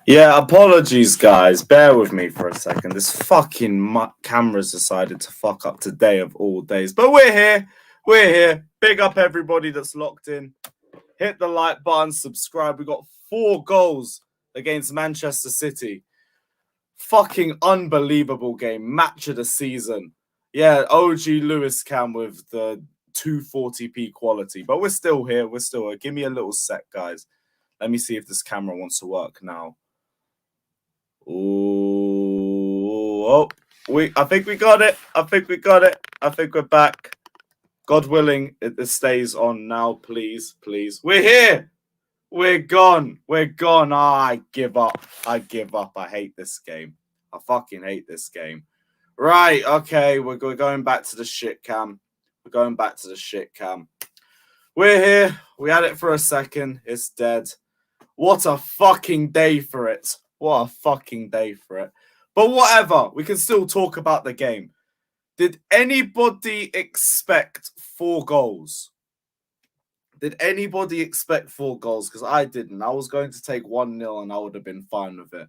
Yeah, apologies, guys. Bear with me for a second. This fucking camera's decided to fuck up today of all days. But we're here. We're here. Big up everybody that's locked in. Hit the like button, subscribe. We got 4 goals against Manchester City. Fucking unbelievable game. Match of the season. Yeah, OG Lewis cam with the 240p quality. But we're still here. We're still here. Give me a little sec, guys. Let me see if this camera wants to work now. Ooh, oh, I think we got it. I think we got it. I think we're back. God willing, it stays on now, please, please. We're here. We're gone. We're gone. I give up. I give up. I hate this game. I fucking hate this game. Right, okay, we're going back to the shit cam. We're going back to the shit cam. We're here. We had it for a second. It's dead. What a fucking day for it. What a fucking day for it. But whatever, we can still talk about the game. Did anybody expect 4 goals? Did anybody expect 4 goals? Because I didn't. I was going to take 1-0 and I would have been fine with it.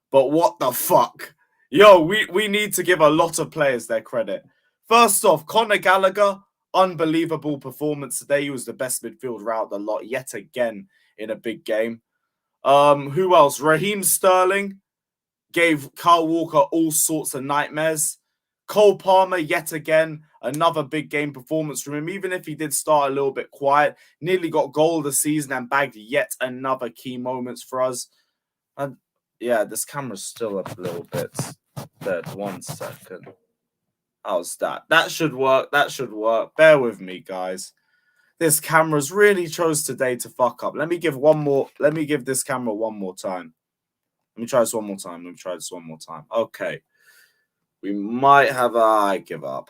But what the fuck? Yo, we need to give a lot of players their credit. First off, Conor Gallagher, unbelievable performance today. He was the best midfielder out the lot yet again in a big game. Who else? Raheem Sterling gave Kyle Walker all sorts of nightmares. Cole Palmer, yet again, another big game performance from him. Even if he did start a little bit quiet, nearly got goal of the season and bagged yet another key moments for us. And yeah, this camera's still a little bit dead. 1 second. How's that? That should work. That should work. Bear with me, guys. This camera's really chose today to fuck up. Let me give this camera one more time. Let me try this one more time. Okay. We might have I give up.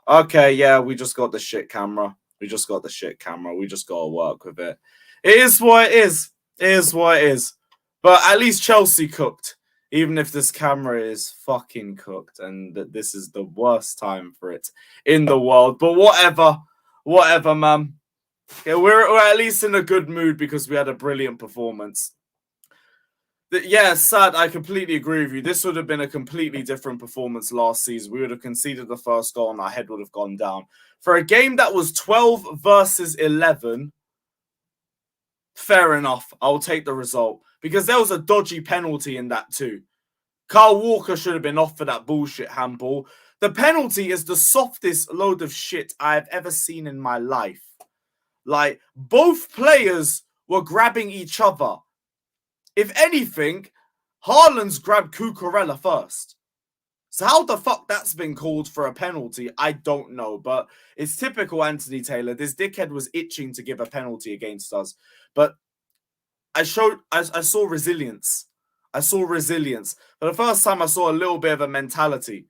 Okay, yeah, we just got the shit camera. We just got to work with it. It is what it is. But at least Chelsea cooked. Even if this camera is fucking cooked and that this is the worst time for it in the world. But whatever, man. Okay, we're at least in a good mood because we had a brilliant performance. Yeah, sad. I completely agree with you. This would have been a completely different performance last season. We would have conceded the first goal and our head would have gone down. For a game that was 12 versus 11, fair enough. I'll take the result. Because there was a dodgy penalty in that too. Kyle Walker should have been off for that bullshit handball. The penalty is the softest load of shit I've ever seen in my life. Like, both players were grabbing each other. If anything, Haaland's grabbed Cucurella first. So how the fuck that's been called for a penalty, I don't know. But it's typical Anthony Taylor. This dickhead was itching to give a penalty against us. But I saw resilience. For the first time, I saw a little bit of a mentality.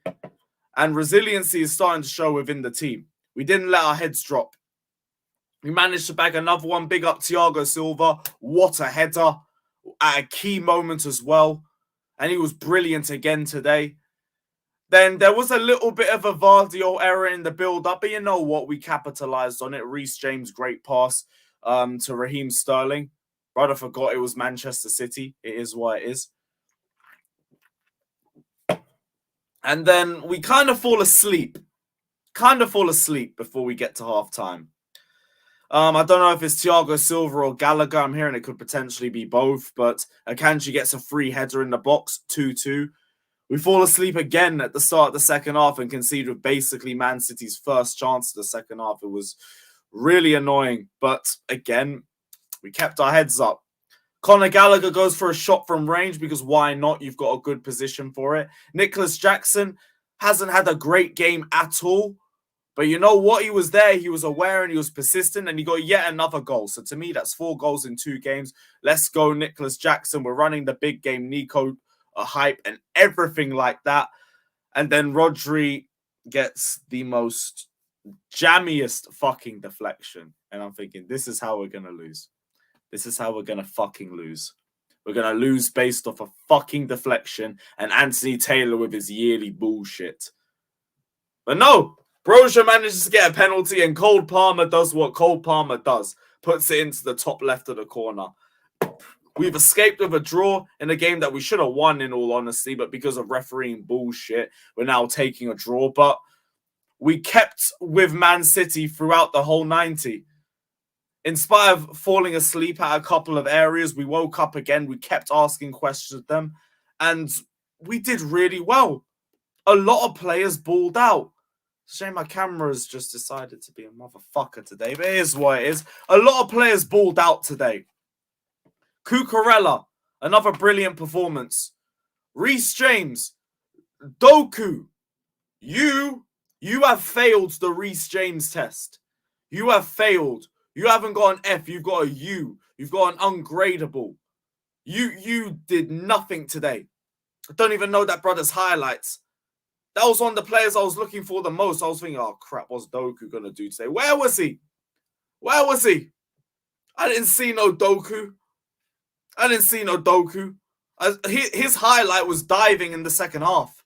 And resiliency is starting to show within the team. We didn't let our heads drop. We managed to bag another one. Big up Thiago Silva. What a header. At a key moment as well. And he was brilliant again today. Then there was a little bit of a Vardio error in the build-up. But you know what? We capitalized on it. Reece James, great pass to Raheem Sterling. Brother forgot it was Manchester City. It is what it is. And then we kind of fall asleep. Before we get to halftime. I don't know if it's Thiago Silva or Gallagher. I'm hearing it could potentially be both. But Akanji gets a free header in the box. 2-2. We fall asleep again at the start of the second half and concede with basically Man City's first chance of the second half. It was really annoying. But again, we kept our heads up. Conor Gallagher goes for a shot from range because why not? You've got a good position for it. Nicholas Jackson hasn't had a great game at all. But you know what? He was there. He was aware and he was persistent and he got yet another goal. So to me, that's 4 goals in 2 games. Let's go, Nicholas Jackson. We're running the big game. Nico, a hype and everything like that. And then Rodri gets the most jammiest fucking deflection. And I'm thinking, this is how we're going to lose. This is how we're going to fucking lose. We're going to lose based off a fucking deflection and Anthony Taylor with his yearly bullshit. But no, Broja manages to get a penalty and Cole Palmer does what Cole Palmer does. Puts it into the top left of the corner. We've escaped with a draw in a game that we should have won, in all honesty, but because of refereeing bullshit, we're now taking a draw. But we kept with Man City throughout the whole 90. In spite of falling asleep at a couple of areas, we woke up again. We kept asking questions of them, and we did really well. A lot of players balled out. Shame my camera's just decided to be a motherfucker today, but it is what it is. A lot of players balled out today. Cucurella, another brilliant performance. Reece James, Doku, you have failed the Reece James test. You have failed. You haven't got an F, you've got a U. You've got an ungradable. You did nothing today. I don't even know that brother's highlights. That was one of the players I was looking for the most. I was thinking, oh crap, what's Doku going to do today? Where was he? Where was he? I didn't see no Doku. His highlight was diving in the second half.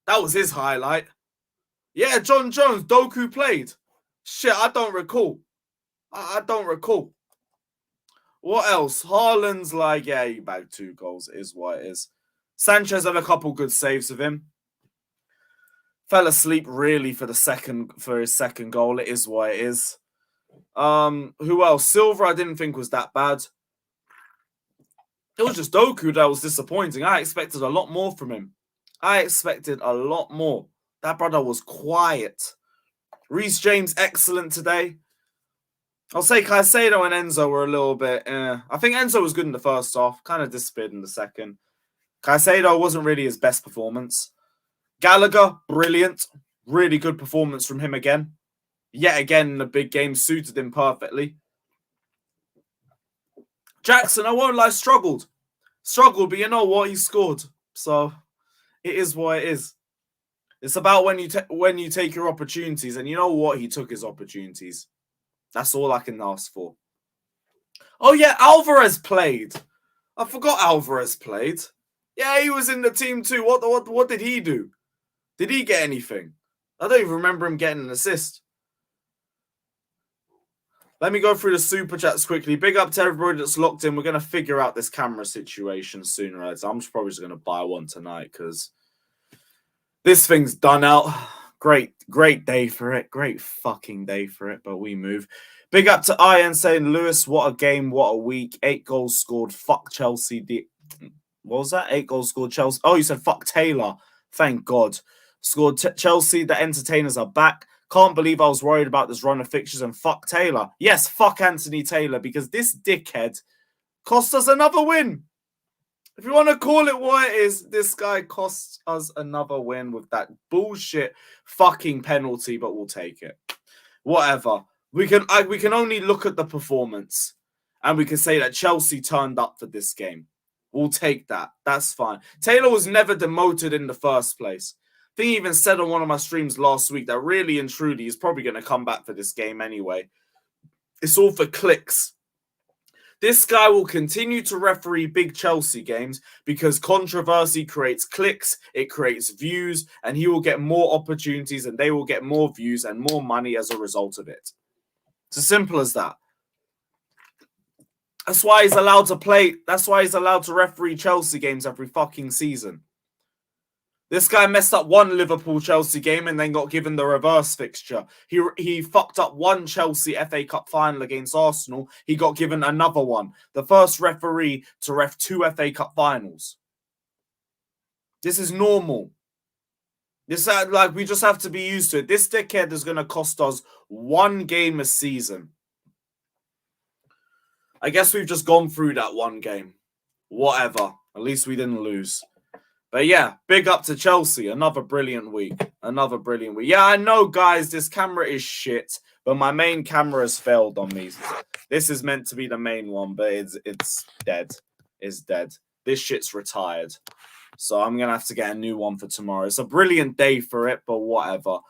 That was his highlight. Yeah, John Jones, Doku played. Shit, I don't recall. I don't recall. What else? Haaland's like, yeah, he bagged 2 goals. It is what it is. Sanchez had a couple good saves of him. Fell asleep really for his second goal. It is what it is. Who else? Silva, I didn't think was that bad. It was just Doku that was disappointing. I expected a lot more from him. I expected a lot more. That brother was quiet. Reece James, excellent today. I'll say Caicedo and Enzo were a little bit... I think Enzo was good in the first half. Kind of disappeared in the second. Caicedo wasn't really his best performance. Gallagher, brilliant. Really good performance from him again. Yet again, in the big game, suited him perfectly. Jackson, I won't lie, struggled. But you know what? He scored. So, it is what it is. It's about when you take your opportunities. And you know what? He took his opportunities. That's all I can ask for. Oh, yeah, Alvarez played. I forgot Alvarez played. Yeah, he was in the team too. What did he do? Did he get anything? I don't even remember him getting an assist. Let me go through the super chats quickly. Big up to everybody that's locked in. We're going to figure out this camera situation sooner or later. I'm probably just going to buy one tonight because this thing's done out. Great day for it. Great fucking day for it, but we move. Big up to Ian saying, Lewis, what a game, what a week. 8 goals scored. Fuck Chelsea. What was that? 8 goals scored Chelsea. Oh, you said fuck Taylor. Thank God. Scored Chelsea. The entertainers are back. Can't believe I was worried about this run of fixtures and fuck Taylor. Yes, fuck Anthony Taylor because this dickhead cost us another win. If you want to call it what it is, this guy costs us another win with that bullshit fucking penalty, but we'll take it. Whatever. We can only look at the performance and we can say that Chelsea turned up for this game. We'll take that. That's fine. Taylor was never demoted in the first place. I think he even said on one of my streams last week that really and truly he's probably going to come back for this game anyway. It's all for clicks. This guy will continue to referee big Chelsea games because controversy creates clicks, it creates views, and he will get more opportunities and they will get more views and more money as a result of it. It's as simple as that. That's why he's allowed to play. That's why he's allowed to referee Chelsea games every fucking season. This guy messed up one Liverpool-Chelsea game and then got given the reverse fixture. He fucked up one Chelsea FA Cup final against Arsenal. He got given another one. The first referee to ref 2 FA Cup finals. This is normal. We just have to be used to it. This dickhead is going to cost us 1 game a season. I guess we've just gone through that 1 game. Whatever. At least we didn't lose. But yeah, big up to Chelsea. Another brilliant week. Yeah, I know, guys, this camera is shit, but my main camera has failed on me. This is meant to be the main one, but it's dead. It's dead. This shit's retired. So I'm going to have to get a new one for tomorrow. It's a brilliant day for it, but whatever.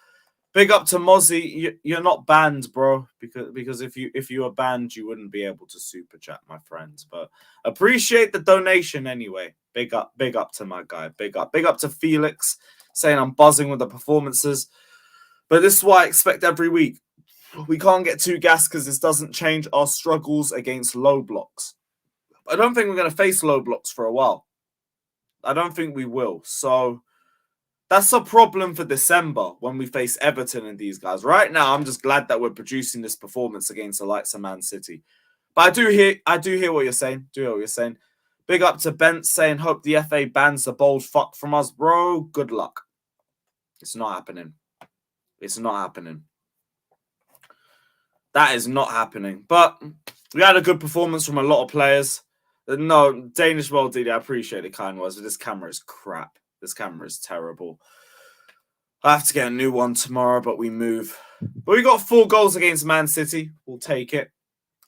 Big up to Mozzie. You're not banned, bro. Because if you were banned, you wouldn't be able to super chat, my friends. But appreciate the donation anyway. Big up to my guy. Big up to Felix saying I'm buzzing with the performances. But this is what I expect every week. We can't get too gassed because this doesn't change our struggles against low blocks. I don't think we're going to face low blocks for a while. I don't think we will. So that's a problem for December when we face Everton and these guys. Right now, I'm just glad that we're producing this performance against the likes of Man City. But I do hear what you're saying. Big up to Bent saying, hope the FA bans the bold fuck from us, bro. Good luck. It's not happening. It's not happening. That is not happening. But we had a good performance from a lot of players. No, Danish World Didi, I appreciate the kind words, but this camera is crap. This camera is terrible. I have to get a new one tomorrow, but we move. But we got 4 goals against Man City. We'll take it.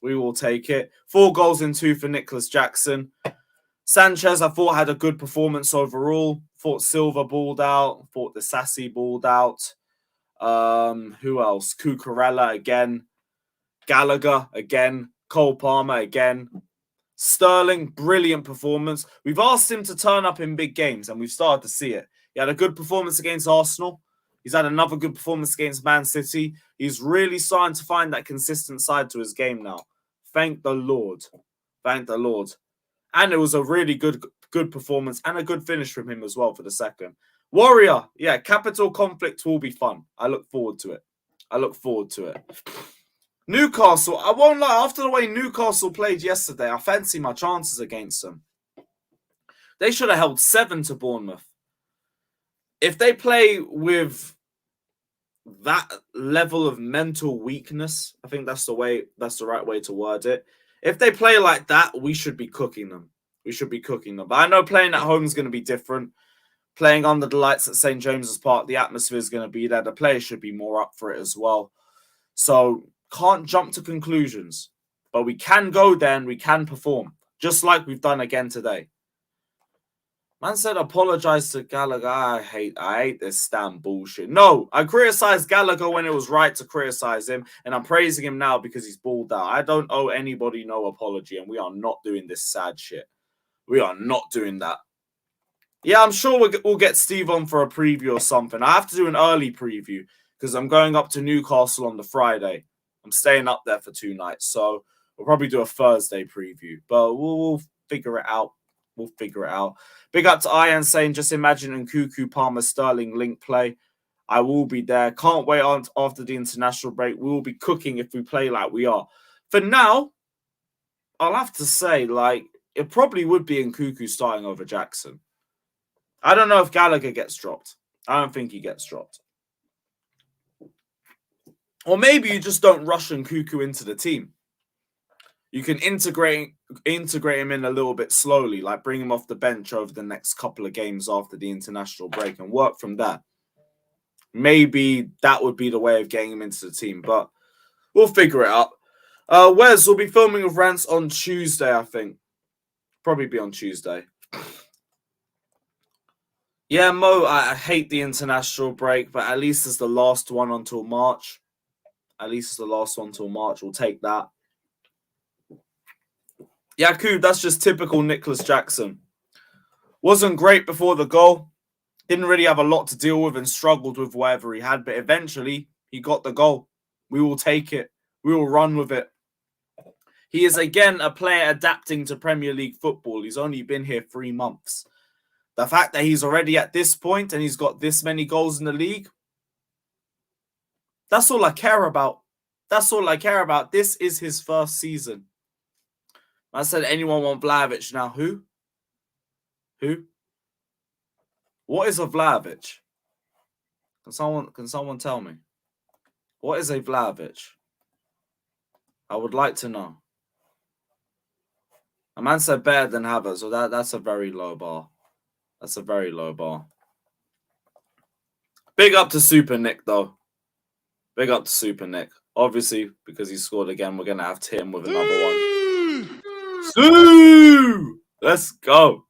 We will take it. 4 goals in 2 for Nicholas Jackson. Sanchez, I thought, had a good performance overall. Thought Silva balled out. Thought the Sassy balled out. Who else? Cucurella again. Gallagher again. Cole Palmer again. Sterling, brilliant performance. We've asked him to turn up in big games, and we've started to see it. He had a good performance against Arsenal. He's had another good performance against Man City. He's really starting to find that consistent side to his game now. Thank the Lord. Thank the Lord. And it was a really good performance and a good finish from him as well for the second. Warrior, yeah, capital conflict will be fun. I look forward to it. Newcastle, I won't lie, after the way Newcastle played yesterday, I fancy my chances against them. They should have held 7 to Bournemouth. If they play with that level of mental weakness, I think that's the right way to word it. If they play like that, we should be cooking them. But I know playing at home is going to be different. Playing under the lights at St. James's Park, the atmosphere is going to be there. The players should be more up for it as well. So, can't jump to conclusions. But we can go there and we can perform. Just like we've done again today. Man said apologize to Gallagher. I hate this damn bullshit. No, I criticized Gallagher when it was right to criticize him, and I'm praising him now because he's balled out. I don't owe anybody no apology, and we are not doing this sad shit. We are not doing that. Yeah, I'm sure we'll get Steve on for a preview or something. I have to do an early preview because I'm going up to Newcastle on the Friday. I'm staying up there for 2 nights, so we'll probably do a Thursday preview, but we'll figure it out. Big up to Ian saying, just imagine Nkunku, Palmer, Sterling link play. I will be there. Can't wait on after the international break. We will be cooking if we play like we are. For now, I'll have to say, it probably would be Nkunku starting over Jackson. I don't know if Gallagher gets dropped. I don't think he gets dropped. Or maybe you just don't rush Nkunku into the team. You can integrate him in a little bit slowly, like bring him off the bench over the next couple of games after the international break and work from there. Maybe that would be the way of getting him into the team, but we'll figure it out. Wes will be filming with Rants on Tuesday, I think. Probably be on Tuesday. Yeah, Mo, I hate the international break, but at least it's the last one until March. We'll take that. Yakub, that's just typical Nicholas Jackson. Wasn't great before the goal. Didn't really have a lot to deal with and struggled with whatever he had. But eventually, he got the goal. We will take it. We will run with it. He is, again, a player adapting to Premier League football. He's only been here 3 months. The fact that he's already at this point and he's got this many goals in the league, that's all I care about. This is his first season. I said, anyone want Vlahovic now? Who? What is a Vlahovic? Can someone tell me? What is a Vlahovic? I would like to know. A man said better than Havertz, so that's a very low bar. Big up to Super Nick, though. Obviously, because he scored again, we're going to have to hit him with another one. Sue! Let's go.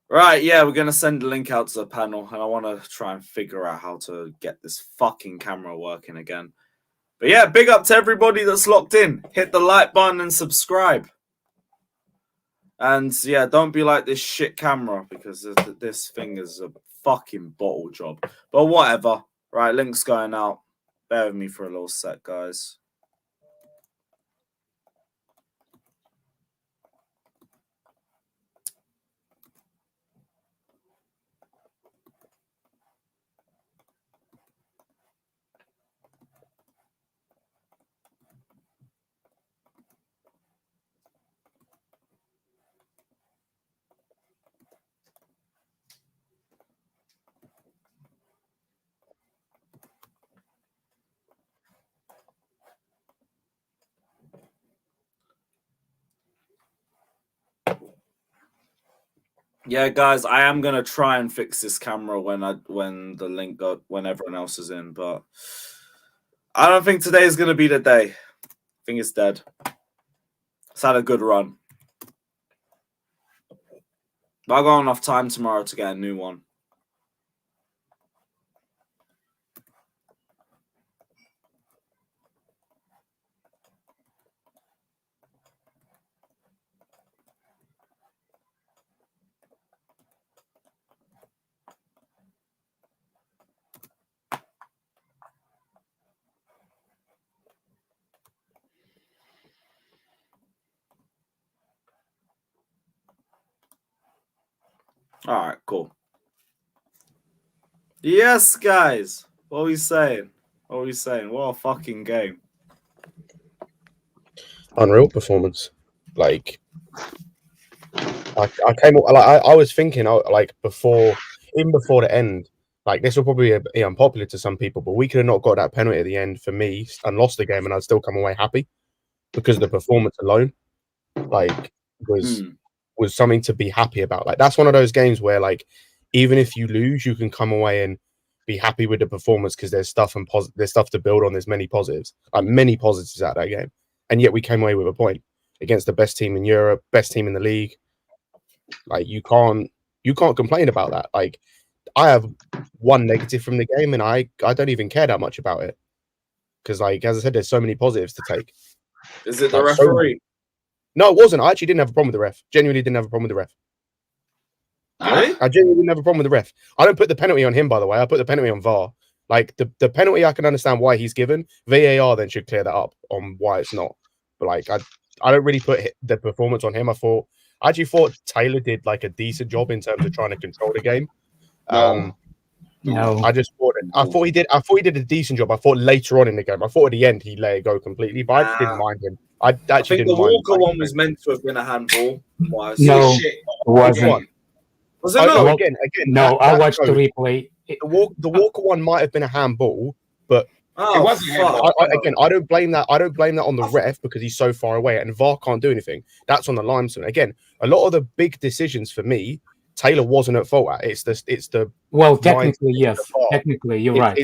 Right, yeah, we're going to send the link out to the panel, and I want to try and figure out how to get this fucking camera working again. But yeah, big up to everybody that's locked in. Hit the like button and subscribe. And yeah, don't be like this shit camera, because this thing is a fucking bottle job. But whatever. Right, link's going out. Bear with me for a little sec, guys. Yeah, guys, I am gonna try and fix this camera when everyone else is in, but I don't think today is gonna be the day. I think it's dead. It's had a good run. But I got enough time tomorrow to get a new one. All right, cool. Yes, guys. What are we saying? What a fucking game. Unreal performance. Like, I was thinking, even before the end, like, this will probably be unpopular to some people, but we could have not got that penalty at the end for me and lost the game, and I'd still come away happy because the performance alone, like, was something to be happy about. Like, that's one of those games where, like, even if you lose, you can come away and be happy with the performance because there's stuff to build on. There's many positives out of that game, and yet we came away with a point against the best team in Europe, best team in the league. Like, you can't complain about that. Like, I have one negative from the game, and I don't even care that much about it because, like, as I said, there's so many positives to take. Is it the referee? No, it wasn't. I actually didn't have a problem with the ref. Genuinely didn't have a problem with the ref. Really? I genuinely didn't have a problem with the ref. I don't put the penalty on him, by the way. I put the penalty on VAR. Like, the penalty, I can understand why he's given. VAR then should clear that up on why it's not. But, like, I don't really put the performance on him. I actually thought Taylor did, like, a decent job in terms of trying to control the game. No. I just thought it. I thought he did a decent job. I thought later on in the game. I thought at the end he let it go completely, but I just didn't mind him. I actually didn't mind. I think the Walker one was meant to have been a handball. No, it wasn't. Was it no? Again, no. I watched the replay. The Walker one might have been a handball, but it wasn't. I don't blame that. I don't blame that on the ref because he's so far away and VAR can't do anything. That's on the linesman. Again, a lot of the big decisions for me, Taylor wasn't at fault at. It's the well, technically, yes. Technically, you're right.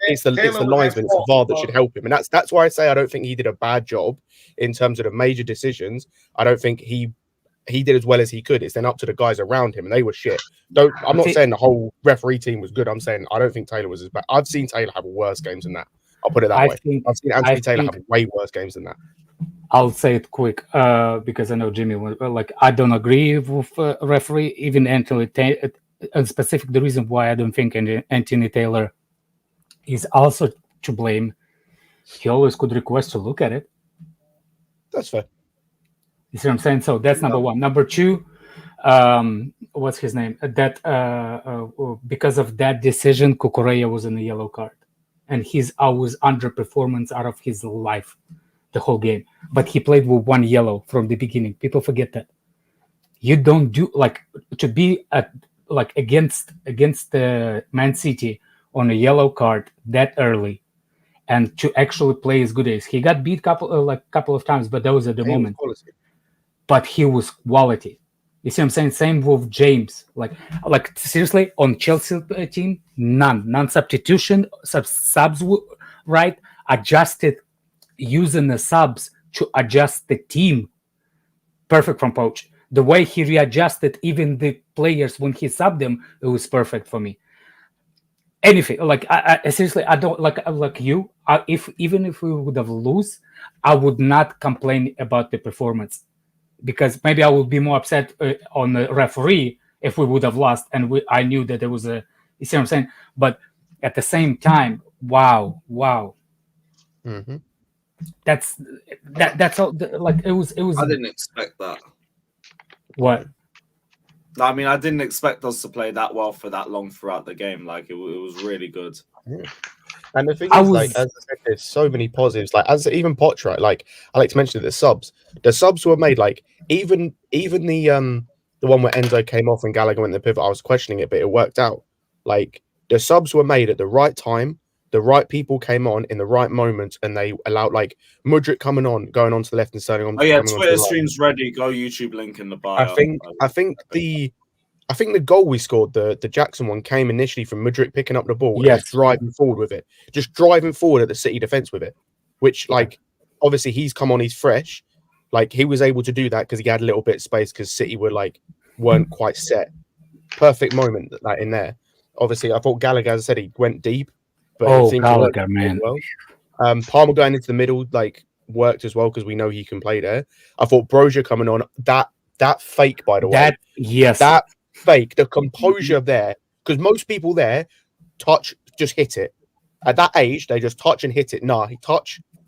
It's the linesman, it's the VAR that should help him, and that's why I say I don't think he did a bad job in terms of the major decisions. I don't think he did as well as he could. It's then up to the guys around him, and they were shit. I'm not saying the whole referee team was good. I'm saying I don't think Taylor was as bad. I've seen Taylor have worse games than that. I'll put it that way. I've seen Anthony Taylor have way worse games than that. I'll say it quick because I know Jimmy was like, I don't agree with referee, even Anthony Taylor. And specific the reason why I don't think Anthony Taylor is also to blame. He always could request to look at it. That's fair. You see what I'm saying? So that's number one. Number two, what's his name? That because of that decision, Cucurella was in a yellow card, and he's always underperformance out of his life, the whole game. But he played with one yellow from the beginning. People forget that. You don't do like to be against the Man City on a yellow card that early, and to actually play as good as he got beat couple of times, but that was at the moment. But he was quality. You see what I'm saying? Same with James. Like seriously, on Chelsea team, none substitution, subs right, adjusted, using the subs to adjust the team. Perfect from Poach. The way he readjusted even the players when he subbed them, it was perfect for me. Anything I seriously, I don't like you. Even if we would have lost, I would not complain about the performance, because maybe I would be more upset on the referee if we would have lost, and I knew that there was a. You see what I'm saying? But at the same time, wow. Mm-hmm. That's all. Like it was. I didn't expect that. What? I mean, I didn't expect us to play that well for that long throughout the game. Like it was really good. Yeah. And the thing is, like, as I said, there's so many positives. Like, as even Poch, right? Like, I like to mention that the subs were made. Like, even the one where Enzo came off and Gallagher went in the pivot, I was questioning it, but it worked out. Like, the subs were made at the right time. The right people came on in the right moment, and they allowed, like, Mudryk going on to the left and turning on. Oh yeah, Twitter stream's ready. Go YouTube link in the bio. I think the I think the goal we scored, the Jackson one, came initially from Mudryk picking up the ball and Yes. just driving forward with it. Just driving forward at the City defence with it. Which, like, obviously he's come on, he's fresh. Like, he was able to do that because he had a little bit of space because City weren't quite set. Perfect moment like in there. Obviously, I thought Gallagher, as I said, he went deep. But it seemed Gallagher, man. well. Palmer going into the middle, like, worked as well because we know he can play there. I thought Brozier coming on, that fake, by the way. That fake, the composure there, because most people there just hit it. At that age, they just touch and hit it. Nah, he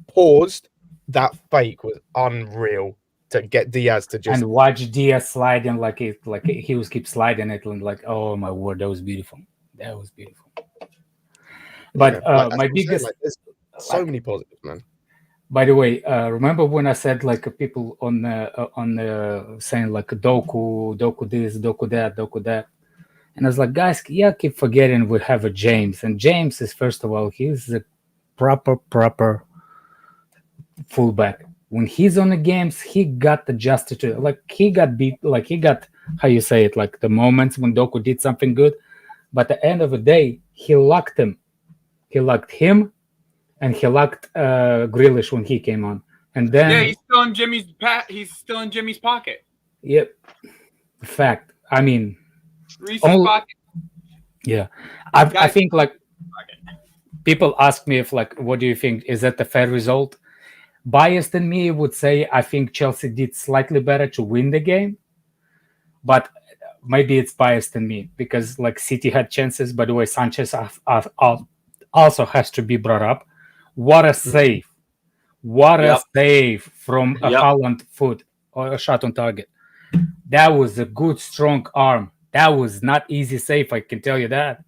paused. That fake was unreal to get Diaz to just and watch Diaz sliding like he was keep sliding it and like, oh my word, that was beautiful. That was beautiful. But my biggest, like, there's so many positives, man. By the way, remember when I said like people on the saying like Doku this, Doku that, and I was like, guys, yeah, keep forgetting we have a James, and James is, first of all, he's a proper fullback. When he's on the games, he got adjusted to, like, he got beat, like he got, how you say it, like the moments when Doku did something good, but at the end of the day, he locked him, and he locked Grealish when he came on, and then he's still in Jimmy's pocket. Yep, fact. I mean, Reece's pocket. Yeah, I think like people ask me if like, what do you think? Is that the fair result? Biased in me would say I think Chelsea did slightly better to win the game, but maybe it's biased in me because like City had chances. By the way, Sanchez also has to be brought up. What a save! What a save from a Haaland foot or a shot on target. That was a good, strong arm. That was not easy save, I can tell you that.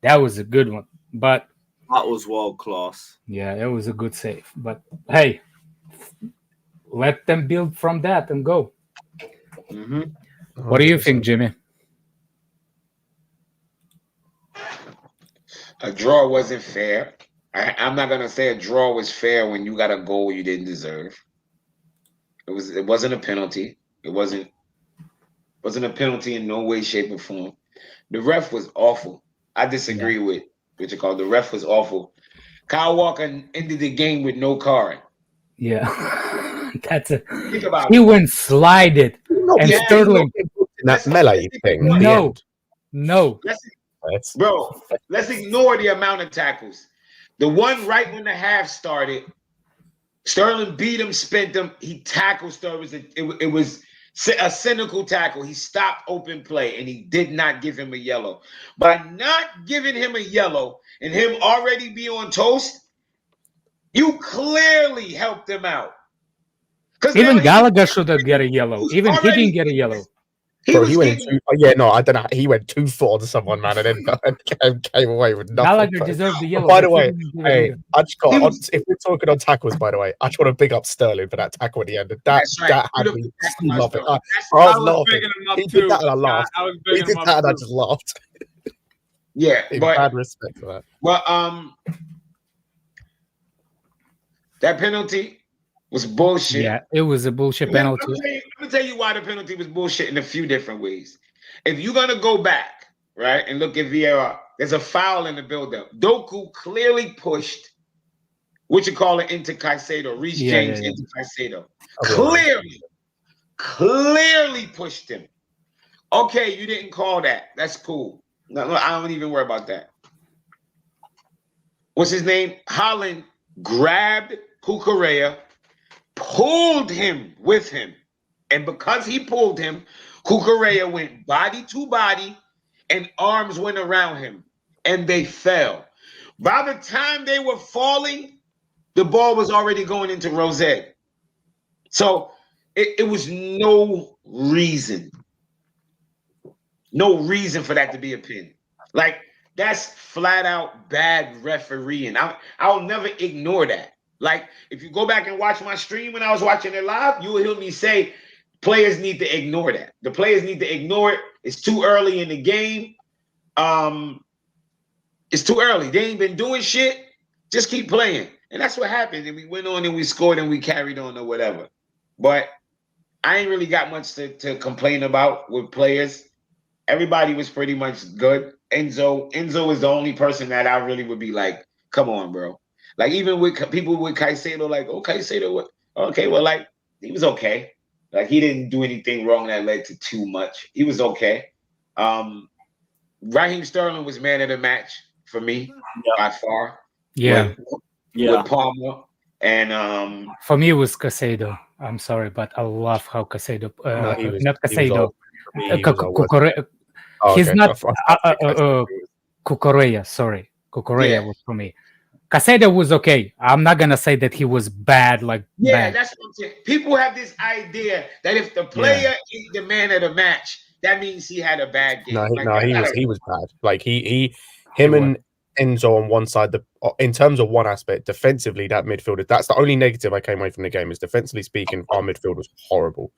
That was a good one. But that was world class. Yeah, it was a good save. But hey, let them build from that and go. Mm-hmm. What do you think, Jimmy? A draw wasn't fair. I'm not gonna say a draw was fair when you got a goal you didn't deserve. It wasn't a penalty. It wasn't a penalty in no way, shape, or form. The ref was awful. I disagree with what you call the ref was awful. Kyle Walker ended the game with no card. Yeah, that's a. Think about he it. went slided and Sterling in that melee thing. No. Let's ignore the amount of tackles. The one right when the half started, Sterling beat him, spent him. He tackled Sterling. It was a cynical tackle. He stopped open play, and he did not give him a yellow. By not giving him a yellow and him already be on toast, you clearly helped him out. Even Gallagher should have get a yellow. Even he didn't get a yellow. Bro, he went I don't know. He went too far to someone, man, and then came away with nothing. Gallagher deserved the yellow. By the way, hey, if we're talking on tackles, by the way, I just want to big up Sterling for that tackle at the end. That had me laughing. I was laughing. He did that and I laughed. He did that and I just laughed. Yeah, but bad respect for that. But that penalty was bullshit. Yeah, it was a bullshit penalty. Let me tell you why the penalty was bullshit in a few different ways. If you're gonna go back, right, and look at VAR, there's a foul in the build-up. Doku clearly pushed into Caicedo, Reece James into Caicedo. Clearly pushed him. Okay, you didn't call that. That's cool. No, I don't even worry about that. What's his name? Haaland grabbed Cucurella, pulled him with him. And because he pulled him, Cucurella went body to body and arms went around him. And they fell. By the time they were falling, the ball was already going into Rosette. So it was no reason for that to be a pin. Like, that's flat out bad refereeing. I'll never ignore that. Like, if you go back and watch my stream when I was watching it live, you will hear me say players need to ignore that. The players need to ignore it. It's too early in the game. It's too early. They ain't been doing shit. Just keep playing. And that's what happened. And we went on and we scored and we carried on or whatever. But I ain't really got much to complain about with players. everybody was pretty much good. Enzo is the only person that I really would be like, come on, bro. Like even with people with Caicedo, like, oh, Caicedo, okay, well, like he was okay. Like he didn't do anything wrong that led to too much. He was okay. Raheem Sterling was man of the match for me by far. Yeah. With Palmer and for me it was Caicedo. I'm sorry, but I love how Caicedo not Caicedo. Cucurella. He's not Cucurella. Sorry, Cucurella was for me. Caicedo was okay. I'm not gonna say that he was bad. Like bad. That's what I'm saying. People have this idea that if the player is the man of the match, that means he had a bad game. He was bad. Like him and Enzo on one side. In terms of one aspect, defensively, that midfielder. That's the only negative I came away from the game. Is defensively speaking, our midfield was horrible.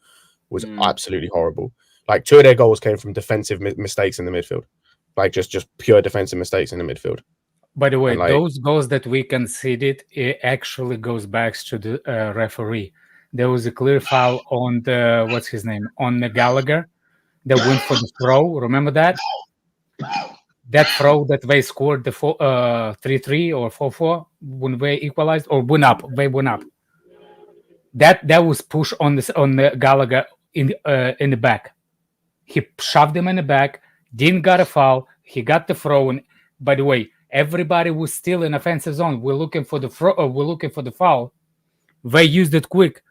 Was absolutely horrible. Like 2 of their goals came from defensive mistakes in the midfield. Like just pure defensive mistakes in the midfield. By the way, those goals that we conceded, it actually goes back to the referee. There was a clear foul on the what's his name on the Gallagher that went for the throw. Remember that? That throw that they scored the 3-3 or 4-4 when they equalized or went up. They went up. That was push on the Gallagher in the back. He shoved him in the back. Didn't got a foul. He got the throw. And by the way, everybody was still in offensive zone. We're looking for the we're looking for the foul. They used it quick,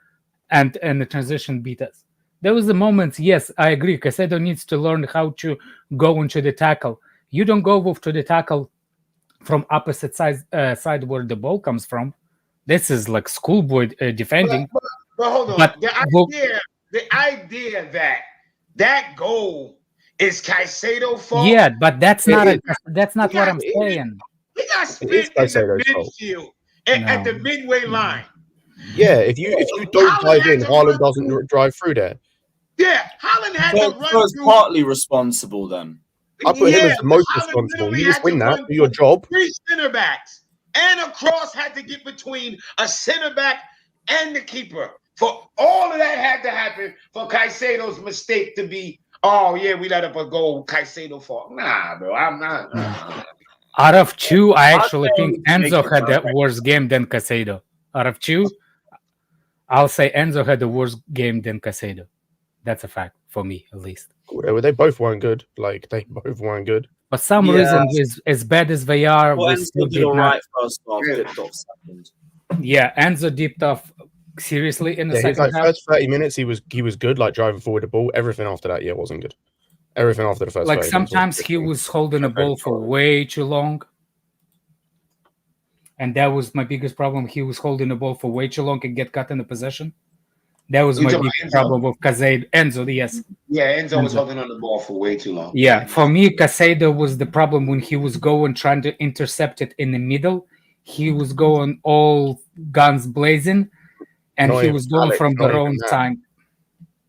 and the transition beat us. There was a moment. Yes, I agree. Caicedo needs to learn how to go into the tackle. You don't go to the tackle from opposite side where the ball comes from. This is like schoolboy defending. But hold on. The idea that goal is Caicedo fault. Yeah, but that's not what I'm saying. He got spit in the midfield at the midway line. Yeah, if you don't dive in, Haaland doesn't drive through there. Yeah, Haaland had to run was through. partly responsible then. I put him as the most responsible. You just win that, do your job. 3 center backs and a cross had to get between a center back and the keeper. For all of that had to happen for Caicedo's mistake to be, oh yeah, we let up a goal. Caicedo fault. Nah, bro, I'm not. Out of 2, I actually think Enzo had that worse game than Caicedo. Out of 2, I'll say Enzo had the worse game than Caicedo. That's a fact for me, at least. They both weren't good. Like they both weren't good. For some reason, as bad as they are, we still did not. First half, dipped off second. Yeah, Enzo dipped off seriously in the second half. First 30 minutes, he was good, like driving forward the ball. Everything after that, wasn't good. Everything after the first. Like sometimes he was holding the ball for way too long. And that was my biggest problem. He was holding the ball for way too long and get cut in the possession. That was my biggest problem with Caicedo. Enzo, yes. Yeah, Enzo was holding on the ball for way too long. Yeah, for me, Caicedo was the problem when he was trying to intercept it in the middle. He was going all guns blazing, and he was going from the wrong side.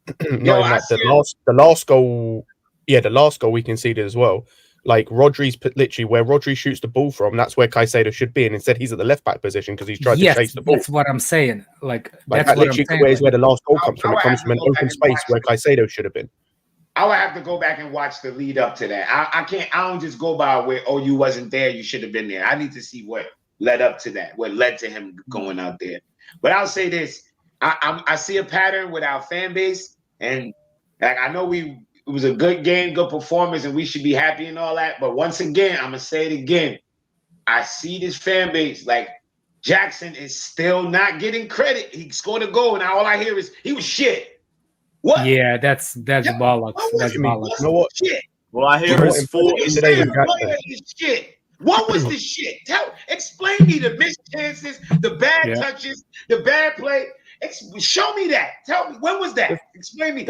The last goal we conceded as well. Like Rodri's literally where Rodri shoots the ball from, that's where Caicedo should be, and instead he's at the left back position because he's trying to chase the ball. That's what I'm saying. Like that's what literally where the last goal comes from. It comes from an open space where Caicedo should have been. I would have to go back and watch the lead up to that. I don't just go by where you wasn't there, you should have been there. I need to see what led up to that, what led to him going out there. But I'll say this: I see a pattern with our fan base, and like I know it was a good game, good performance, and we should be happy and all that. But once again, I'm gonna say it again. I see this fan base like Jackson is still not getting credit. He scored a goal, and all I hear is he was shit. What? Yeah, that's bollocks. That's bollocks. You know what? Shit. Well, I hear it's 40 today. Shit. What was the shit? Explain me the missed chances, the bad touches, the bad play. Show me that. Tell me when was that? Explain me.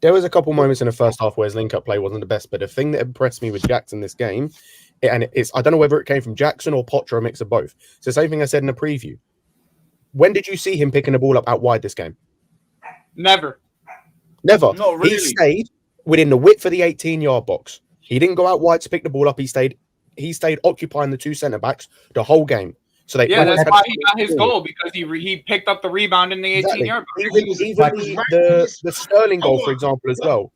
There was a couple moments in the first half where his link-up play wasn't the best, but the thing that impressed me with Jackson this game, I don't know whether it came from Jackson or Potter, a mix of both. It's the same thing I said in the preview. When did you see him picking the ball up out wide this game? Never. Not really. He stayed within the width of the 18-yard box. He didn't go out wide to pick the ball up. He stayed occupying the 2 centre-backs the whole game. So that's why he got his goal, because he picked up the rebound in the 18-yard box. Even the Sterling goal, for example, as well.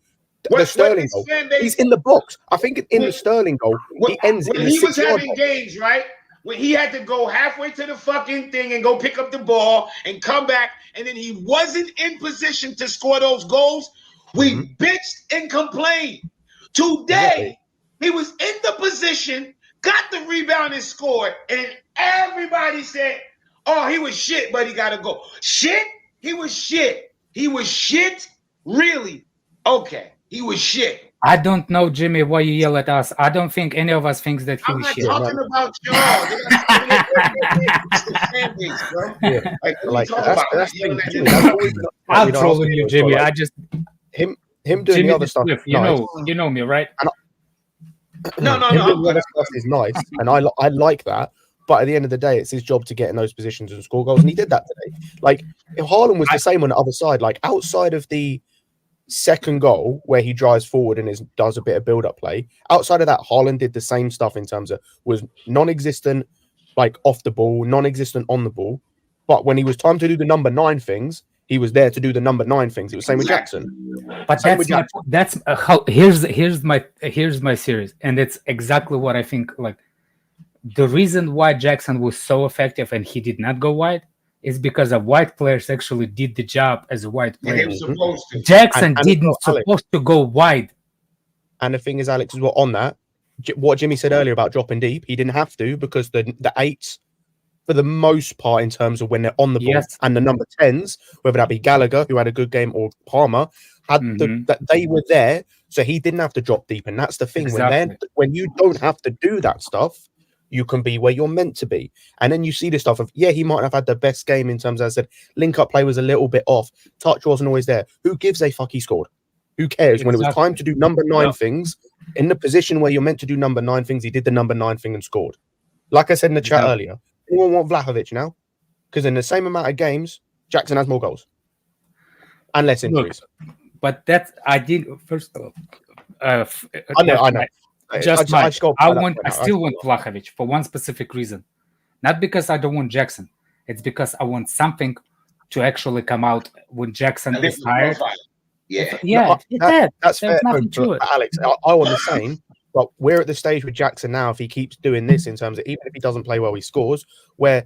The Sterling goal. He's in the box. I think in the Sterling goal, he ends when in the he was 6-yard having box. games, right? When he had to go halfway to the fucking thing and go pick up the ball and come back, and then he wasn't in position to score those goals, we bitched and complained. Today, he was in the position, got the rebound and scored, and everybody said, oh, he was shit, but he got to go. Shit? He was shit. He was shit? Really? Okay, he was shit. I don't know, Jimmy, why you yell at us. I don't think any of us thinks that he I'm was not shit. talking about y'all. It's the fan base, bro. Yeah. Like, what Like, are you talking that's the about? thing, Jimmy, that's always been- like, I'm you know, trolling you, Jimmy. like, I just him doing Jimmy the other stuff. Swift, nice. you know me, right? No. Him doing the other stuff is nice, and I like that. But at the end of the day, it's his job to get in those positions and score goals, and he did that today. Like, if Haaland was the same on the other side, like outside of the second goal where he drives forward and does a bit of build-up play, outside of that, Haaland did the same stuff in terms of was non-existent, like off the ball, non-existent on the ball. But when he was time to do the number 9 things, he was there to do the number 9 things. It was same with Jackson. But that's how here's my series, and it's exactly what I think. Like, the reason why Jackson was so effective and he did not go wide is because the white players actually did the job as a white And he player. was supposed to. Jackson And didn't Alex, supposed to go wide. And the thing is, Alex, as well on that, what Jimmy said earlier about dropping deep, he didn't have to because the 8s, for the most part, in terms of when they're on the ball, and the number 10s, whether that be Gallagher, who had a good game, or Palmer, had that they were there, so he didn't have to drop deep. And that's the thing. Exactly. When you don't have to do that stuff, you can be where you're meant to be. And then you see the stuff of, he might have had the best game in terms of, as I said, link-up play was a little bit off. Touch wasn't always there. Who gives a fuck he scored? Who cares? When it was time to do number 9 things, in the position where you're meant to do number 9 things, he did the number 9 thing and scored. Like I said in the chat earlier, anyone want Vlahovic now? Because in the same amount of games, Jackson has more goals. And less injuries. But that, I did, first of all, I know. I still want Vlahovic for one specific reason. Not because I don't want Jackson. It's because I want something to actually come out when Jackson is tired. That's fair. Nothing to it. Alex, I want the same. But we're at the stage with Jackson now, if he keeps doing this in terms of, even if he doesn't play well, he scores, where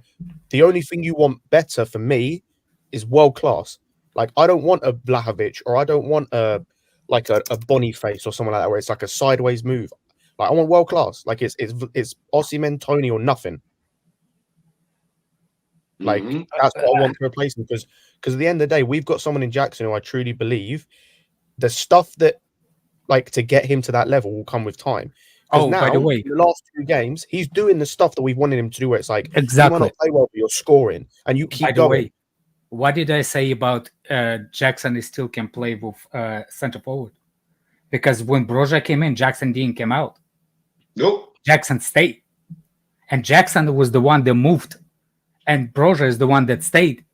the only thing you want better for me is world class. Like, I don't want a Vlahovic, or I don't want a Boniface or someone like that, where it's like a sideways move. Like, I want world class. Like, it's Osimhen, Tony, or nothing. Like, that's what I want to replace him, because at the end of the day, we've got someone in Jackson who I truly believe the stuff that, like, to get him to that level will come with time. Now, by the way, in the last 2 games, he's doing the stuff that we wanted him to do, where it's like, you might not play well, but you're scoring, and you keep going. Way, what did I say about Jackson still can play with center forward? Because when Broja came in, Jackson didn't come out. Nope. Jackson stayed. And Jackson was the one that moved. And Broja is the one that stayed.